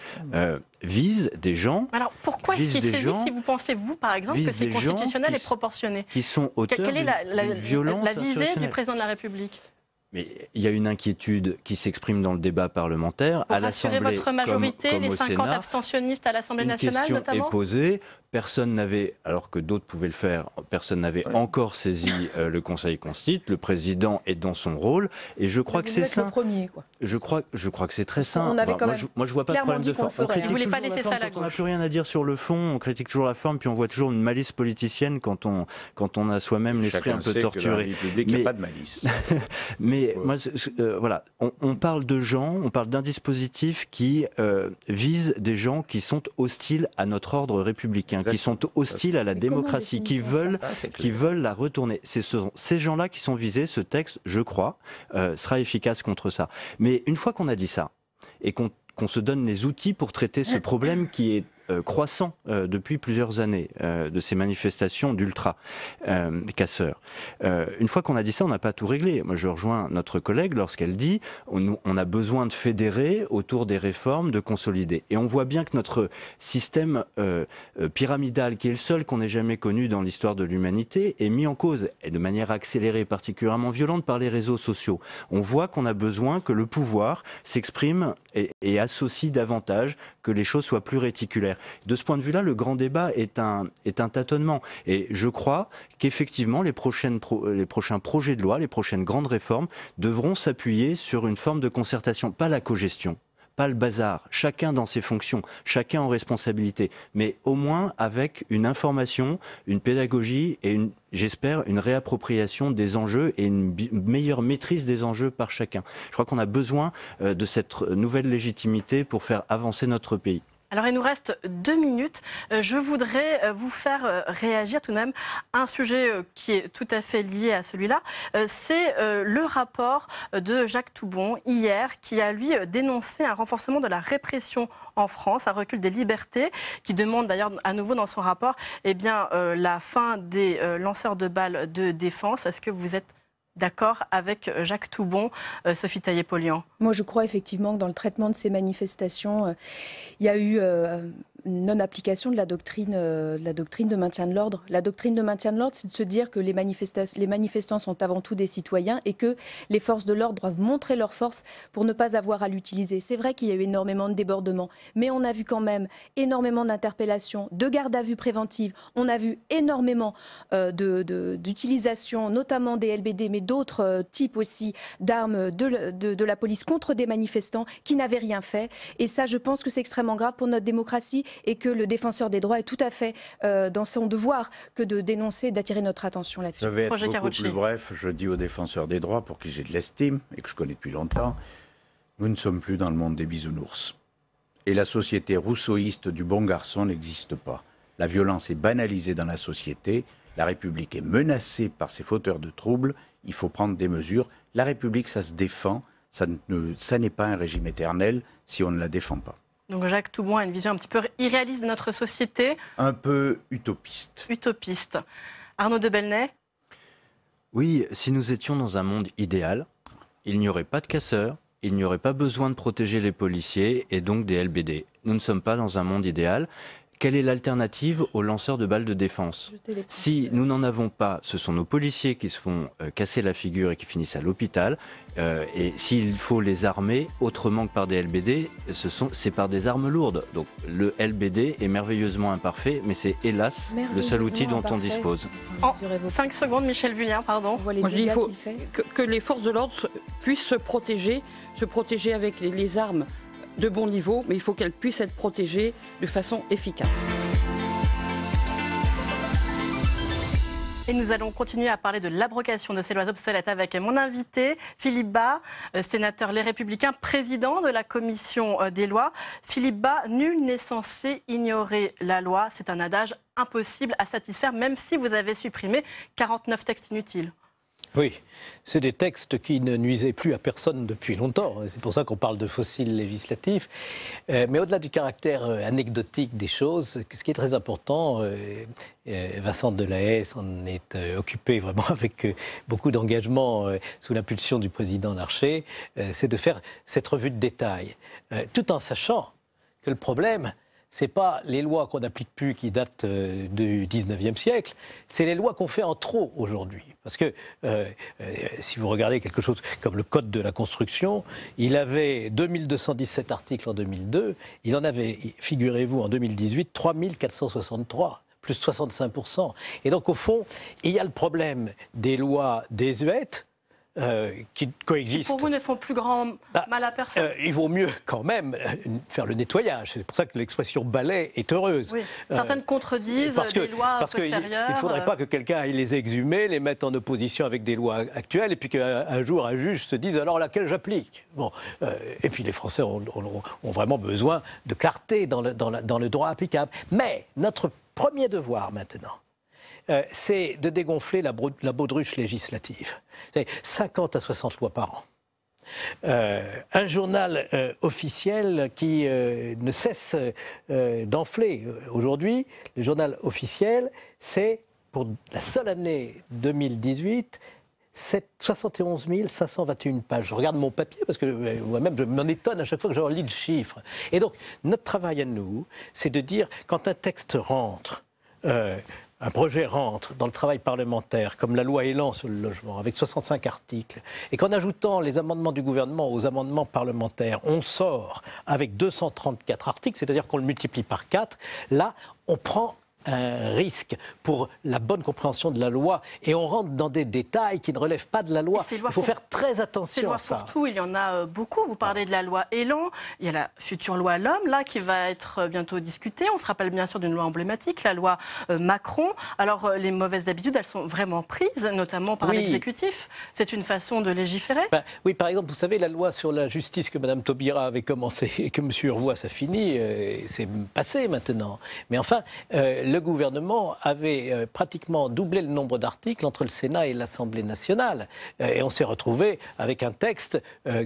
vise des gens... Alors pourquoi est-ce qu'il fait vite si vous pensez, vous, par exemple, que c'est constitutionnel et proportionné? Qui sont auteurs Quelle est la visée du président de la République? Mais il y a une inquiétude qui s'exprime dans le débat parlementaire, à l'Assemblée comme au Sénat. Votre majorité, les 50 abstentionnistes à l'Assemblée nationale, notamment. Une question est posée. Personne n'avait, alors que d'autres pouvaient le faire, personne n'avait encore saisi le Conseil constitutionnel. Le président est dans son rôle, et je crois que c'est sain. Le premier, quoi. Je crois que c'est très sain. Moi, je vois pas de problème de forme. On critique toujours la forme quand on n'a plus rien à dire sur le fond. On critique toujours la forme, puis on voit toujours une malice politicienne quand on a soi-même l'esprit un peu torturé. Que dans la République, il n'y a pas de malice. Mais moi, voilà, on parle de gens, on parle d'un dispositif qui vise des gens qui sont hostiles à notre ordre républicain, qui sont hostiles à la démocratie, qui veulent la retourner. Ce sont ces gens-là qui sont visés. Ce texte, je crois, sera efficace contre ça. Mais une fois qu'on a dit ça, et qu'on se donne les outils pour traiter ce problème qui est croissant depuis plusieurs années de ces manifestations d'ultra-casseurs. Une fois qu'on a dit ça, on n'a pas tout réglé. Moi, je rejoins notre collègue lorsqu'elle dit on a besoin de fédérer autour des réformes, de consolider. Et on voit bien que notre système pyramidal, qui est le seul qu'on ait jamais connu dans l'histoire de l'humanité, est mis en cause, et de manière accélérée, particulièrement violente, par les réseaux sociaux. On voit qu'on a besoin que le pouvoir s'exprime et associe davantage, que les choses soient plus réticulaires. De ce point de vue-là, le grand débat est un tâtonnement. Et je crois qu'effectivement, les prochains projets de loi, les prochaines grandes réformes devront s'appuyer sur une forme de concertation, pas la cogestion, pas le bazar, chacun dans ses fonctions, chacun en responsabilité, mais au moins avec une information, une pédagogie et j'espère, une réappropriation des enjeux et une meilleure maîtrise des enjeux par chacun. Je crois qu'on a besoin de cette nouvelle légitimité pour faire avancer notre pays. Alors, il nous reste 2 minutes. Je voudrais vous faire réagir tout de même à un sujet qui est tout à fait lié à celui-là. C'est le rapport de Jacques Toubon, hier, qui a, lui, dénoncé un renforcement de la répression en France, un recul des libertés, qui demande d'ailleurs à nouveau dans son rapport la fin des lanceurs de balles de défense. Est-ce que vous êtes d'accord avec Jacques Toubon, Sophie Taillé-Polian? Moi, je crois effectivement que dans le traitement de ces manifestations, il y a eu non-application de la doctrine de maintien de l'ordre. La doctrine de maintien de l'ordre, c'est de se dire que les manifestants sont avant tout des citoyens et que les forces de l'ordre doivent montrer leur force pour ne pas avoir à l'utiliser. C'est vrai qu'il y a eu énormément de débordements, mais on a vu quand même énormément d'interpellations, de gardes à vue préventives. On a vu énormément d'utilisation, notamment des LBD, mais d'autres types aussi d'armes de la police contre des manifestants qui n'avaient rien fait. Et ça, je pense que c'est extrêmement grave pour notre démocratie et que le défenseur des droits est tout à fait dans son devoir que de dénoncer, d'attirer notre attention là-dessus. Je vais être beaucoup plus bref. Je dis aux défenseurs des droits, pour qui j'ai de l'estime et que je connais depuis longtemps, nous ne sommes plus dans le monde des bisounours. Et la société rousseauiste du bon garçon n'existe pas. La violence est banalisée dans la société. La République est menacée par ces fauteurs de troubles. Il faut prendre des mesures. La République, ça se défend. Ça n'est pas un régime éternel si on ne la défend pas. Donc Jacques Toubon a une vision un petit peu irréaliste de notre société. Un peu utopiste. Utopiste. Arnaud de Belenet? Oui, si nous étions dans un monde idéal, il n'y aurait pas de casseurs, il n'y aurait pas besoin de protéger les policiers et donc des LBD. Nous ne sommes pas dans un monde idéal. Quelle est l'alternative aux lanceurs de balles de défense? Si nous n'en avons pas, ce sont nos policiers qui se font casser la figure et qui finissent à l'hôpital. Et s'il faut les armer autrement que par des LBD, c'est par des armes lourdes. Donc le LBD est merveilleusement imparfait, mais c'est hélas le seul outil dont on dispose. En 5 secondes, Michèle Vuillard, pardon. Moi, je dis qu'il faut que les forces de l'ordre puissent se protéger avec les armes de bon niveau, mais il faut qu'elle puisse être protégée de façon efficace. Et nous allons continuer à parler de l'abrogation de ces lois obsolètes avec mon invité, Philippe Bas, sénateur Les Républicains, président de la commission des lois. Philippe Bas, nul n'est censé ignorer la loi. C'est un adage impossible à satisfaire, même si vous avez supprimé 49 textes inutiles. Oui, c'est des textes qui ne nuisaient plus à personne depuis longtemps. C'est pour ça qu'on parle de fossiles législatifs. Mais au-delà du caractère anecdotique des choses, ce qui est très important, Vincent Delahaye s'en est occupé vraiment avec beaucoup d'engagement sous l'impulsion du président Larcher, c'est de faire cette revue de détail, tout en sachant que le problème, ce n'est pas les lois qu'on n'applique plus qui datent du 19e siècle, c'est les lois qu'on fait en trop aujourd'hui. Parce que si vous regardez quelque chose comme le Code de la construction, il avait 2217 articles en 2002, il en avait, figurez-vous, en 2018, 3463. Plus 65%. Et donc, au fond, il y a le problème des lois désuètes, qui coexistent. Qui pour vous ne font plus grand mal à personne. Il vaut mieux quand même faire le nettoyage. C'est pour ça que l'expression balai est heureuse. Oui. Certaines contredisent des lois postérieures. Il ne faudrait pas que quelqu'un aille les exhumer, les mettre en opposition avec des lois actuelles, et puis qu'un jour un juge se dise alors laquelle j'applique. Bon, et puis les Français ont vraiment besoin de clarté dans le droit applicable. Mais notre premier devoir maintenant, c'est de dégonfler la baudruche législative. 50 à 60 lois par an. Un journal officiel qui ne cesse d'enfler. Aujourd'hui, le journal officiel, c'est, pour la seule année 2018, 71 521 pages. Je regarde mon papier parce que moi-même, je m'en étonne à chaque fois que je lis le chiffre. Et donc, notre travail à nous, c'est de dire, quand un texte rentre, un projet rentre dans le travail parlementaire, comme la loi Elan sur le logement, avec 65 articles, et qu'en ajoutant les amendements du gouvernement aux amendements parlementaires, on sort avec 234 articles, c'est-à-dire qu'on le multiplie par 4, là, on prend un risque pour la bonne compréhension de la loi et on rentre dans des détails qui ne relèvent pas de la loi. Il faut faire très attention à ça. Pour tout, il y en a beaucoup. Vous parlez de la loi Elan, il y a la future loi L'Homme, là, qui va être bientôt discutée. On se rappelle bien sûr d'une loi emblématique, la loi Macron. Alors, les mauvaises habitudes, elles sont vraiment prises, notamment par l'exécutif. C'est une façon de légiférer. Oui, par exemple, vous savez, la loi sur la justice que Mme Taubira avait commencé et que M. Urvoas a fini, c'est passé maintenant. Mais enfin, le gouvernement avait pratiquement doublé le nombre d'articles entre le Sénat et l'Assemblée nationale. Et on s'est retrouvé avec un texte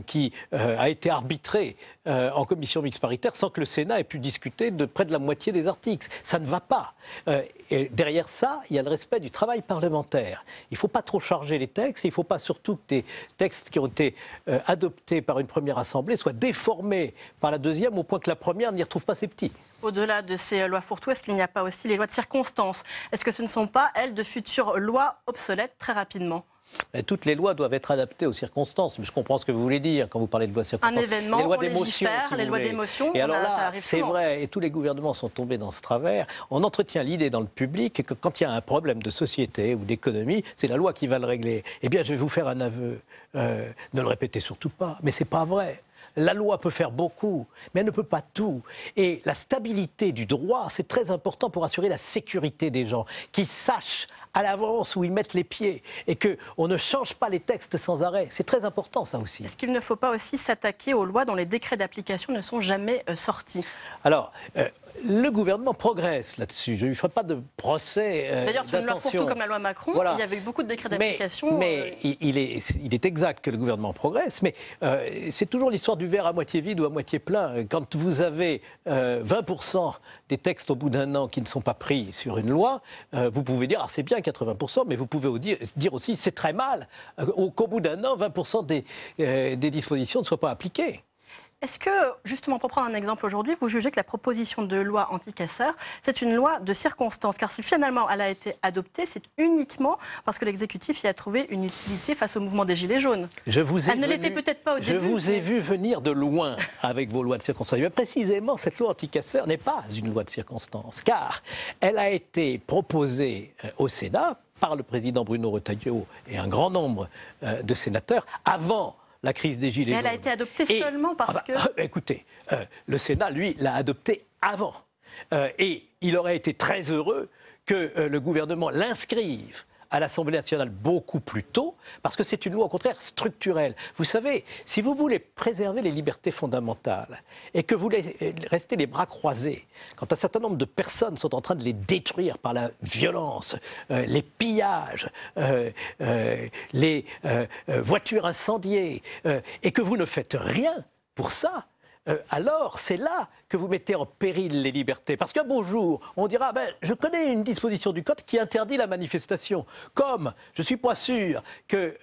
qui a été arbitré en commission mixte paritaire sans que le Sénat ait pu discuter de près de la moitié des articles. Ça ne va pas. Et derrière ça, il y a le respect du travail parlementaire. Il ne faut pas trop charger les textes. Il ne faut pas surtout que des textes qui ont été adoptés par une première assemblée soient déformés par la deuxième au point que la première n'y retrouve pas ses petits. Au-delà de ces lois fourre-tout, est-ce qu'il n'y a pas aussi les lois de circonstance? Est-ce que ce ne sont pas, elles, de futures lois obsolètes très rapidement? Toutes les lois doivent être adaptées aux circonstances. Mais je comprends ce que vous voulez dire quand vous parlez de lois de circonstances. Un événement, les lois on d'émotion, légifère, les lois d'émotion, et alors là, c'est vrai, et tous les gouvernements sont tombés dans ce travers. On entretient l'idée dans le public que quand il y a un problème de société ou d'économie, c'est la loi qui va le régler. Eh bien, je vais vous faire un aveu. Ne le répétez surtout pas, mais c'est pas vrai. La loi peut faire beaucoup, mais elle ne peut pas tout. Et la stabilité du droit, c'est très important pour assurer la sécurité des gens, qui sachent à l'avance où ils mettent les pieds et qu'on ne change pas les textes sans arrêt. C'est très important, ça aussi. Est-ce qu'il ne faut pas aussi s'attaquer aux lois dont les décrets d'application ne sont jamais sortis? Alors, le gouvernement progresse là-dessus. Je ne lui ferai pas de procès d'ailleurs, sur une loi fourre-tout comme la loi Macron, voilà. Il y avait eu beaucoup de décrets d'application. Mais il est exact que le gouvernement progresse, mais c'est toujours l'histoire du verre à moitié vide ou à moitié plein. Quand vous avez 20% des textes au bout d'un an qui ne sont pas pris sur une loi, vous pouvez dire, c'est bien 80%, mais vous pouvez dire aussi, c'est très mal qu'au bout d'un an, 20% des dispositions ne soient pas appliquées. Est-ce que, justement, pour prendre un exemple aujourd'hui, vous jugez que la proposition de loi anti-casseurs, c'est une loi de circonstance? Car si finalement elle a été adoptée, c'est uniquement parce que l'exécutif y a trouvé une utilité face au mouvement des Gilets jaunes. Elle ne l'était peut-être pas au début. Je vous ai vu venir de loin avec vos lois de circonstance. Mais précisément, cette loi anti-casseurs n'est pas une loi de circonstance, car elle a été proposée au Sénat par le président Bruno Retailleau et un grand nombre de sénateurs avant la crise des Gilets jaunes. Elle a été adoptée seulement parce que... Écoutez, le Sénat, lui, l'a adoptée avant. Et il aurait été très heureux que le gouvernement l'inscrive à l'Assemblée nationale beaucoup plus tôt, parce que c'est une loi au contraire structurelle. Vous savez, si vous voulez préserver les libertés fondamentales et que vous restez les bras croisés, quand un certain nombre de personnes sont en train de les détruire par la violence, les pillages, les voitures incendiées, et que vous ne faites rien pour ça, alors c'est là que vous mettez en péril les libertés. Parce qu'un beau jour, on dira je connais une disposition du Code qui interdit la manifestation. Comme je ne suis pas sûr que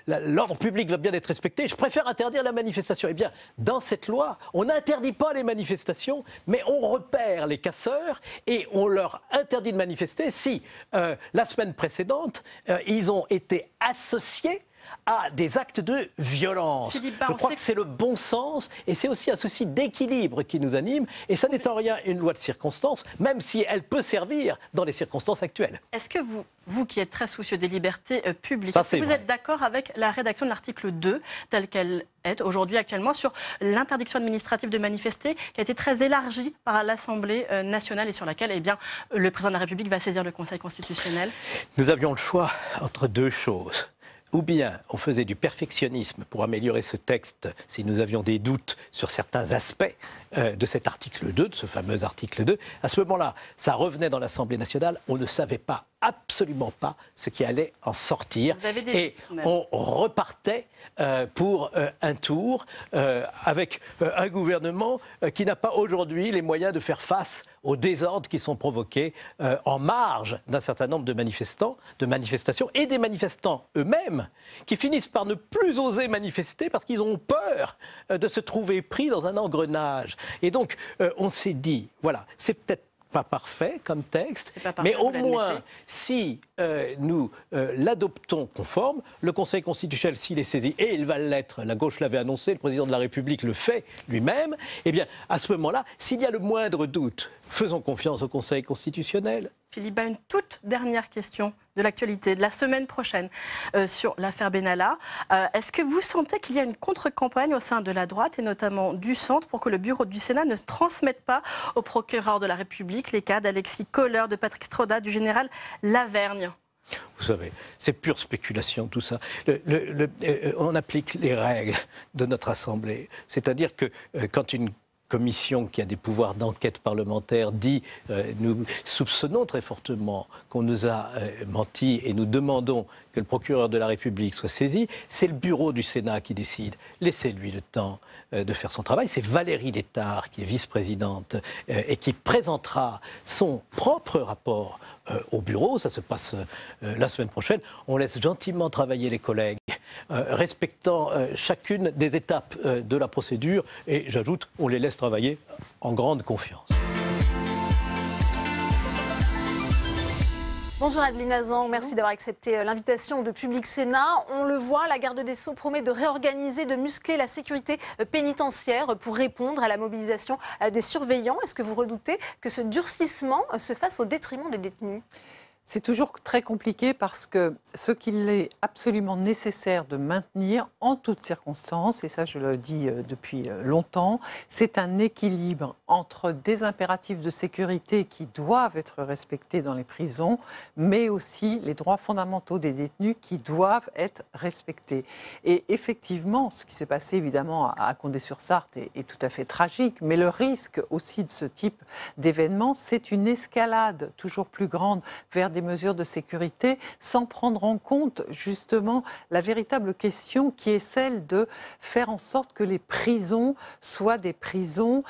l'ordre public va bien être respecté, je préfère interdire la manifestation. Eh bien, dans cette loi, on n'interdit pas les manifestations, mais on repère les casseurs et on leur interdit de manifester si, la semaine précédente, ils ont été associés à des actes de violence. Je crois que c'est le bon sens et c'est aussi un souci d'équilibre qui nous anime. Et ça n'est en rien une loi de circonstance, même si elle peut servir dans les circonstances actuelles. Est-ce que vous qui êtes très soucieux des libertés publiques, est-ce que vous êtes d'accord avec la rédaction de l'article 2, telle qu'elle est aujourd'hui actuellement, sur l'interdiction administrative de manifester, qui a été très élargie par l'Assemblée nationale et sur laquelle le président de la République va saisir le Conseil constitutionnel? Nous avions le choix entre deux choses. Ou bien on faisait du perfectionnisme pour améliorer ce texte si nous avions des doutes sur certains aspects de cet article 2, de ce fameux article 2. À ce moment-là, ça revenait dans l'Assemblée nationale, on ne savait pas, absolument pas, ce qui allait en sortir. Et on repartait pour un tour avec un gouvernement qui n'a pas aujourd'hui les moyens de faire face aux désordres qui sont provoqués en marge d'un certain nombre de manifestations et des manifestants eux-mêmes qui finissent par ne plus oser manifester parce qu'ils ont peur de se trouver pris dans un engrenage. Et donc, on s'est dit, voilà, c'est peut-être pas parfait comme texte, mais au moins, si nous l'adoptons conforme, le Conseil constitutionnel, s'il est saisi, et il va l'être, la gauche l'avait annoncé, le président de la République le fait lui-même, eh bien, à ce moment-là, s'il y a le moindre doute, faisons confiance au Conseil constitutionnel. Philippe, une toute dernière question de l'actualité de la semaine prochaine sur l'affaire Benalla. Est-ce que vous sentez qu'il y a une contre-campagne au sein de la droite et notamment du centre pour que le bureau du Sénat ne transmette pas au procureur de la République les cas d'Alexis Kohler, de Patrick Stroda, du général Lavergne? Vous savez, c'est pure spéculation tout ça. On applique les règles de notre Assemblée. C'est-à-dire que quand une commission qui a des pouvoirs d'enquête parlementaire dit nous soupçonnons très fortement qu'on nous a menti et nous demandons que le procureur de la République soit saisi, c'est le bureau du Sénat qui décide. Laissez-lui le temps de faire son travail. C'est Valérie Létard qui est vice-présidente et qui présentera son propre rapport au bureau. Ça se passe la semaine prochaine. On laisse gentiment travailler les collègues, respectant chacune des étapes de la procédure. Et j'ajoute, on les laisse travailler en grande confiance. Bonjour Adeline Hazan, merci d'avoir accepté l'invitation de Public Sénat. On le voit, la garde des Sceaux promet de réorganiser, de muscler la sécurité pénitentiaire pour répondre à la mobilisation des surveillants. Est-ce que vous redoutez que ce durcissement se fasse au détriment des détenus ? C'est toujours très compliqué parce que ce qu'il est absolument nécessaire de maintenir en toutes circonstances, et ça je le dis depuis longtemps, c'est un équilibre entre des impératifs de sécurité qui doivent être respectés dans les prisons, mais aussi les droits fondamentaux des détenus qui doivent être respectés. Et effectivement, ce qui s'est passé évidemment à Condé-sur-Sarthe est tout à fait tragique, mais le risque aussi de ce type d'événement, c'est une escalade toujours plus grande vers des mesures de sécurité sans prendre en compte justement la véritable question qui est celle de faire en sorte que les prisons soient des prisons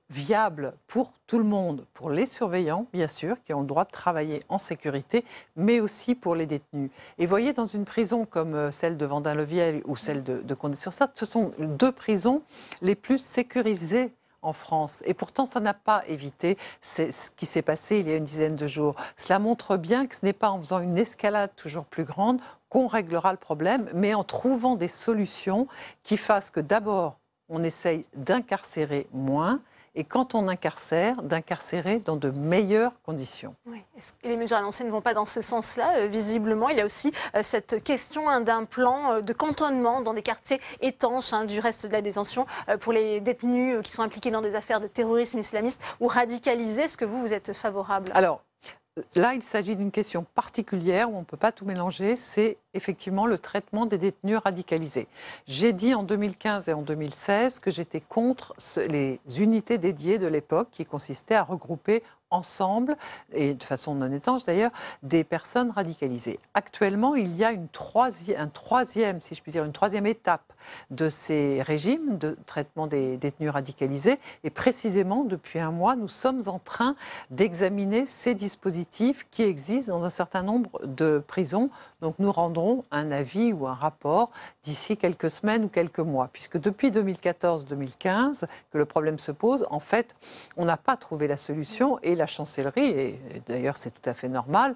viables pour tout le monde, pour les surveillants bien sûr qui ont le droit de travailler en sécurité, mais aussi pour les détenus. Et voyez, dans une prison comme celle de Vendin-le-Vieil ou celle de Condé-sur-Sarthe, ce sont deux prisons les plus sécurisées en France. Et pourtant, ça n'a pas évité ce qui s'est passé il y a une dizaine de jours. Cela montre bien que ce n'est pas en faisant une escalade toujours plus grande qu'on réglera le problème, mais en trouvant des solutions qui fassent que d'abord, on essaye d'incarcérer moins, et quand on incarcère, d'incarcérer dans de meilleures conditions. Oui. Est-ce que les mesures annoncées ne vont pas dans ce sens-là? Visiblement, il y a aussi cette question d'un plan de cantonnement dans des quartiers étanches du reste de la détention pour les détenus qui sont impliqués dans des affaires de terrorisme islamiste ou radicalisés. Est-ce que vous êtes favorable? Alors, là, il s'agit d'une question particulière où on ne peut pas tout mélanger, c'est effectivement le traitement des détenus radicalisés. J'ai dit en 2015 et en 2016 que j'étais contre les unités dédiées de l'époque qui consistaient à regrouper ensemble, et de façon non étanche d'ailleurs, des personnes radicalisées. Actuellement, il y a une troisième étape de ces régimes de traitement des détenus radicalisés, et précisément depuis un mois, nous sommes en train d'examiner ces dispositifs qui existent dans un certain nombre de prisons. Donc nous rendrons un avis ou un rapport d'ici quelques semaines ou quelques mois, puisque depuis 2014-2015 que le problème se pose, en fait, on n'a pas trouvé la solution, et la chancellerie, et d'ailleurs c'est tout à fait normal,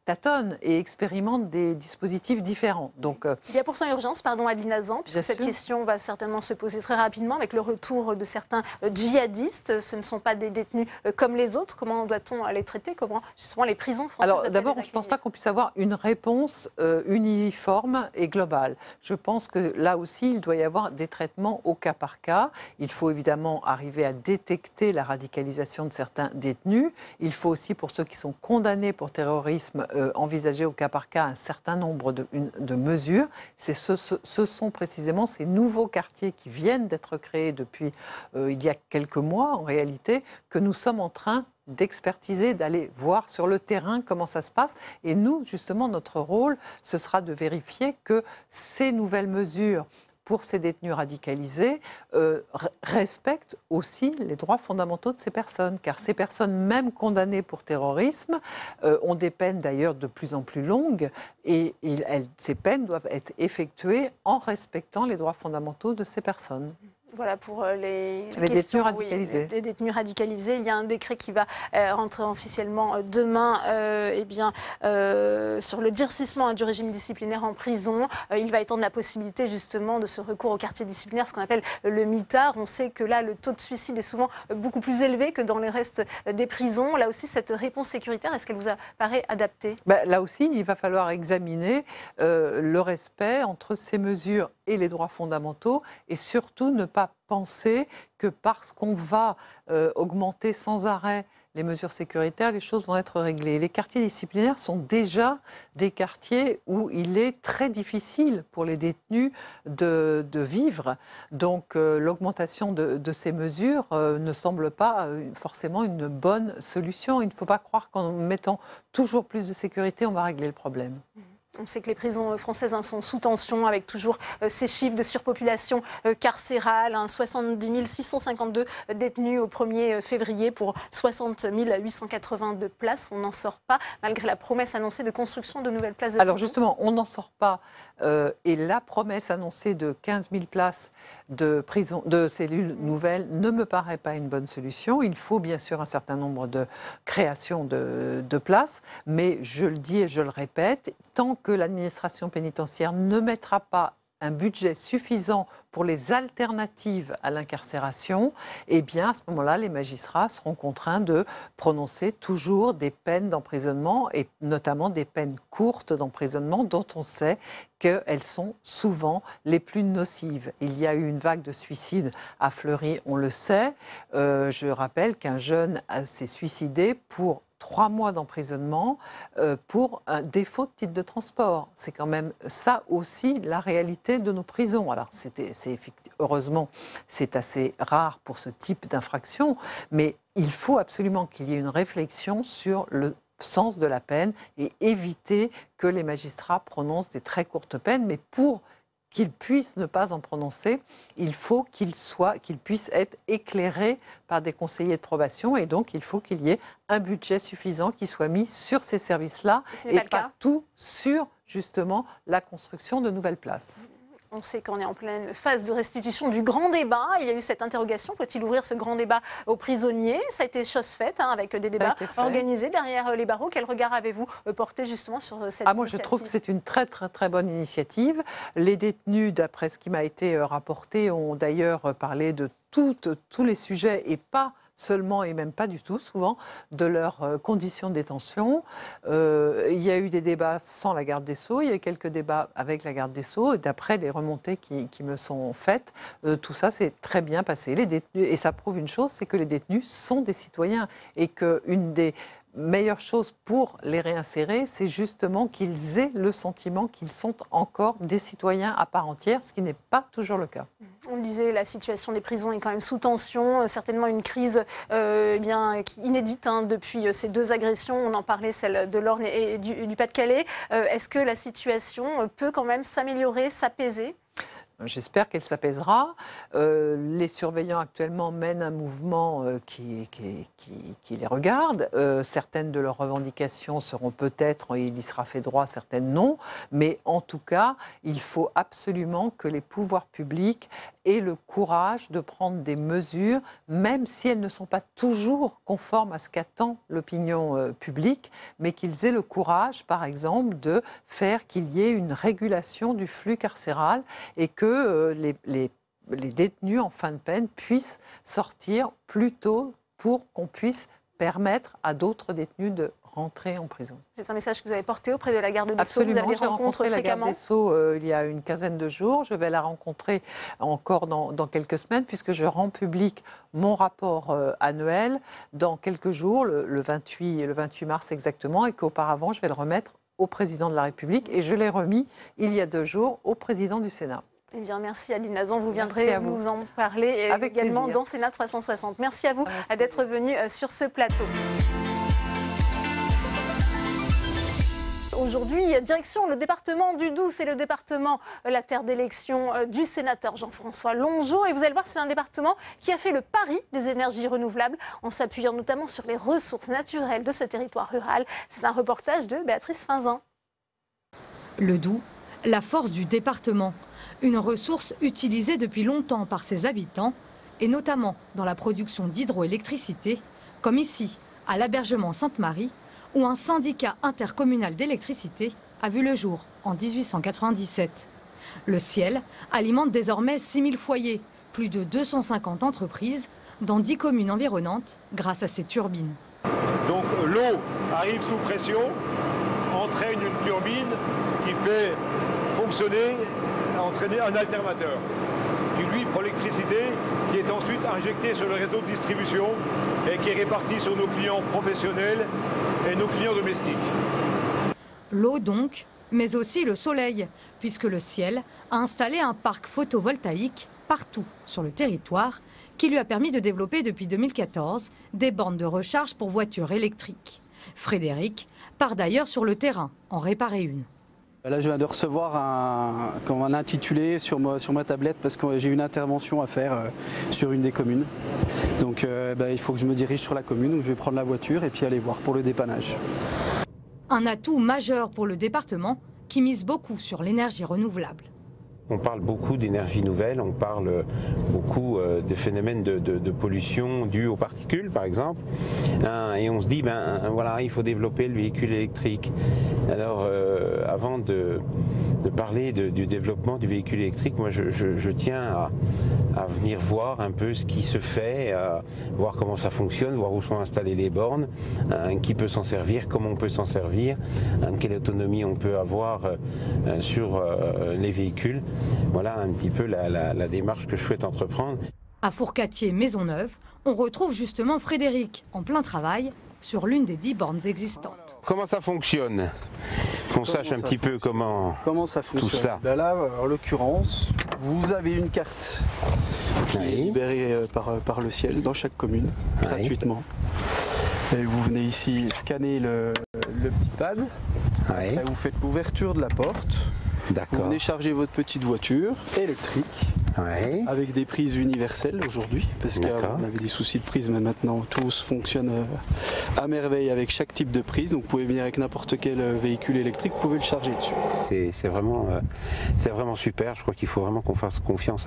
tâtonne et expérimente des dispositifs différents. Donc, il y a pourtant urgence, pardon Adeline Hazan, puisque cette question va certainement se poser très rapidement avec le retour de certains djihadistes. Ce ne sont pas des détenus comme les autres. Comment doit-on les traiter? Comment justement les prisons françaises? Alors d'abord, je ne pense pas qu'on puisse avoir une réponse uniforme et globale. Je pense que là aussi, il doit y avoir des traitements au cas par cas. Il faut évidemment arriver à détecter la radicalisation de certains détenus. Il faut aussi, pour ceux qui sont condamnés pour terrorisme, envisager au cas par cas un certain nombre de mesures. Ce sont précisément ces nouveaux quartiers qui viennent d'être créés depuis il y a quelques mois, en réalité, que nous sommes en train d'expertiser, d'aller voir sur le terrain comment ça se passe. Et nous, justement, notre rôle, ce sera de vérifier que ces nouvelles mesures pour ces détenus radicalisés respectent aussi les droits fondamentaux de ces personnes. Car ces personnes, même condamnées pour terrorisme, ont des peines d'ailleurs de plus en plus longues, et ces peines doivent être effectuées en respectant les droits fondamentaux de ces personnes. Voilà pour les détenus radicalisés. Oui, les détenus radicalisés. Il y a un décret qui va rentrer officiellement demain sur le durcissement du régime disciplinaire en prison. Il va étendre la possibilité justement de ce recours au quartier disciplinaire, ce qu'on appelle le mitard. On sait que là, le taux de suicide est souvent beaucoup plus élevé que dans les restes des prisons. Là aussi, cette réponse sécuritaire, est-ce qu'elle vous apparaît adaptée? Là aussi, il va falloir examiner le respect entre ces mesures et les droits fondamentaux, et surtout ne pas penser que parce qu'on va augmenter sans arrêt les mesures sécuritaires, les choses vont être réglées. Les quartiers disciplinaires sont déjà des quartiers où il est très difficile pour les détenus de vivre. Donc l'augmentation de ces mesures ne semble pas forcément une bonne solution. Il ne faut pas croire qu'en mettant toujours plus de sécurité, on va régler le problème. On sait que les prisons françaises sont sous tension, avec toujours ces chiffres de surpopulation carcérale, 70 652 détenus au 1er février pour 60 882 places. On n'en sort pas, malgré la promesse annoncée de construction de nouvelles places de Alors justement, on n'en sort pas. Et la promesse annoncée de 15 000 places de cellules nouvelles ne me paraît pas une bonne solution. Il faut bien sûr un certain nombre de créations de places, mais je le dis et je le répète, tant que l'administration pénitentiaire ne mettra pas un budget suffisant pour les alternatives à l'incarcération, eh bien à ce moment-là, les magistrats seront contraints de prononcer toujours des peines d'emprisonnement, et notamment des peines courtes d'emprisonnement dont on sait qu'elles sont souvent les plus nocives. Il y a eu une vague de suicides à Fleury, on le sait. Je rappelle qu'un jeune s'est suicidé pour 3 mois d'emprisonnement pour un défaut de titre de transport. C'est quand même ça aussi la réalité de nos prisons. Alors heureusement, c'est assez rare pour ce type d'infraction, mais il faut absolument qu'il y ait une réflexion sur le sens de la peine et éviter que les magistrats prononcent des très courtes peines, mais pour qu'ils puissent ne pas en prononcer, il faut qu'ils puissent être éclairés par des conseillers de probation, et donc il faut qu'il y ait un budget suffisant qui soit mis sur ces services-là et pas tout sur justement la construction de nouvelles places. On sait qu'on est en pleine phase de restitution du grand débat. Il y a eu cette interrogation, faut-il ouvrir ce grand débat aux prisonniers? Ça a été chose faite, avec des débats organisés derrière les barreaux. Quel regard avez-vous porté justement sur cette initiative? Moi, je trouve que c'est une très très très bonne initiative. Les détenus, d'après ce qui m'a été rapporté, ont d'ailleurs parlé de tous les sujets et pas seulement, et même pas du tout souvent, de leurs conditions de détention. Il y a eu des débats sans la garde des Sceaux, il y a eu quelques débats avec la garde des Sceaux, et d'après les remontées qui me sont faites, tout ça s'est très bien passé. Les détenus, et ça prouve une chose, c'est que les détenus sont des citoyens, et qu'une des meilleure chose pour les réinsérer, c'est justement qu'ils aient le sentiment qu'ils sont encore des citoyens à part entière, ce qui n'est pas toujours le cas. On le disait, la situation des prisons est quand même sous tension, certainement une crise inédite depuis ces 2 agressions. On en parlait, celle de l'Orne et du Pas-de-Calais. Est-ce que la situation peut quand même s'améliorer, s'apaiser ? J'espère qu'elle s'apaisera. Les surveillants actuellement mènent un mouvement qui les regarde. Certaines de leurs revendications seront peut-être, il y sera fait droit, certaines non. Mais en tout cas, il faut absolument que les pouvoirs publics aient le courage de prendre des mesures, même si elles ne sont pas toujours conformes à ce qu'attend l'opinion publique, mais qu'ils aient le courage, par exemple, de faire qu'il y ait une régulation du flux carcéral et que les détenus en fin de peine puissent sortir plus tôt pour qu'on puisse permettre à d'autres détenus de rentrer en prison. C'est un message que vous avez porté auprès de la garde des Sceaux. Absolument, j'ai rencontré la garde des Sceaux il y a une quinzaine de jours. Je vais la rencontrer encore dans quelques semaines puisque je rends public mon rapport annuel dans quelques jours, le 28 mars exactement, et qu'auparavant je vais le remettre au président de la République et je l'ai remis il y a 2 jours au président du Sénat. Eh bien, merci Aline Nazan, vous viendrez nous en parler également plaisir. dans Sénat 360. Merci à vous d'être venu sur ce plateau. Aujourd'hui, direction le département du Doubs, c'est le département, la terre d'élection du sénateur Jean-François Longeot. Et vous allez voir, c'est un département qui a fait le pari des énergies renouvelables en s'appuyant notamment sur les ressources naturelles de ce territoire rural. C'est un reportage de Béatrice Finzin. Le Doubs, la force du département. Une ressource utilisée depuis longtemps par ses habitants, et notamment dans la production d'hydroélectricité, comme ici, à l'Abergement Sainte-Marie, où un syndicat intercommunal d'électricité a vu le jour en 1897. Le Ciel alimente désormais 6000 foyers, plus de 250 entreprises, dans 10 communes environnantes, grâce à ces turbines. Donc l'eau arrive sous pression, entraîne une turbine qui fait fonctionner, entraîner un alternateur qui lui prend l'électricité, qui est ensuite injectée sur le réseau de distribution et qui est répartie sur nos clients professionnels et nos clients domestiques. L'eau donc, mais aussi le soleil, puisque le Ciel a installé un parc photovoltaïque partout sur le territoire qui lui a permis de développer depuis 2014 des bornes de recharge pour voitures électriques. Frédéric part d'ailleurs sur le terrain en réparer une. Là, je viens de recevoir un intitulé sur ma tablette parce que j'ai une intervention à faire sur une des communes. Donc il faut que je me dirige sur la commune où je vais prendre la voiture et puis aller voir pour le dépannage. Un atout majeur pour le département qui mise beaucoup sur l'énergie renouvelable. On parle beaucoup d'énergie nouvelle, on parle beaucoup de phénomènes de pollution dus aux particules, par exemple. Et on se dit, voilà, il faut développer le véhicule électrique. Alors, avant de parler du développement du véhicule électrique, moi, je tiens à venir voir un peu ce qui se fait, voir comment ça fonctionne, voir où sont installées les bornes, qui peut s'en servir, comment on peut s'en servir, quelle autonomie on peut avoir sur les véhicules. Voilà un petit peu la démarche que je souhaite entreprendre. À Fourcatier-Maisonneuve, on retrouve justement Frédéric en plein travail sur l'une des 10 bornes existantes. Comment ça fonctionne? Qu'on sache un petit peu comment ça fonctionne. Tout cela. Là, en l'occurrence, vous avez une carte qui est libérée par le Ciel dans chaque commune, gratuitement. Et vous venez ici scanner le petit pad. Après, vous faites l'ouverture de la porte. Vous venez charger votre petite voiture électrique avec des prises universelles aujourd'hui, parce qu'on avait des soucis de prise, mais maintenant tout fonctionne à merveille avec chaque type de prise. Donc vous pouvez venir avec n'importe quel véhicule électrique, vous pouvez le charger dessus. C'est vraiment super. Je crois qu'il faut vraiment qu'on fasse confiance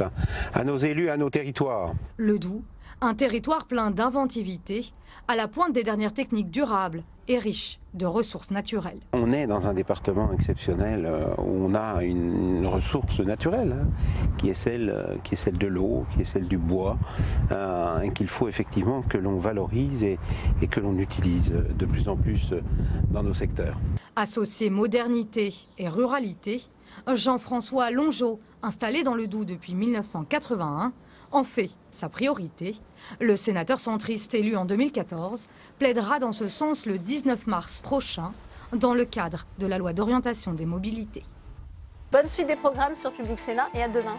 à nos élus, à nos territoires. Le Doubs, un territoire plein d'inventivité, à la pointe des dernières techniques durables et riche de ressources naturelles. On est dans un département exceptionnel où on a une ressource naturelle qui est celle de l'eau, qui est celle du bois, et qu'il faut effectivement que l'on valorise et que l'on utilise de plus en plus dans nos secteurs. Associé modernité et ruralité, Jean-François Longeot, installé dans le Doubs depuis 1981, en fait sa priorité. Le sénateur centriste élu en 2014 plaidera dans ce sens le 19 mars prochain dans le cadre de la loi d'orientation des mobilités. Bonne suite des programmes sur Public Sénat et à demain.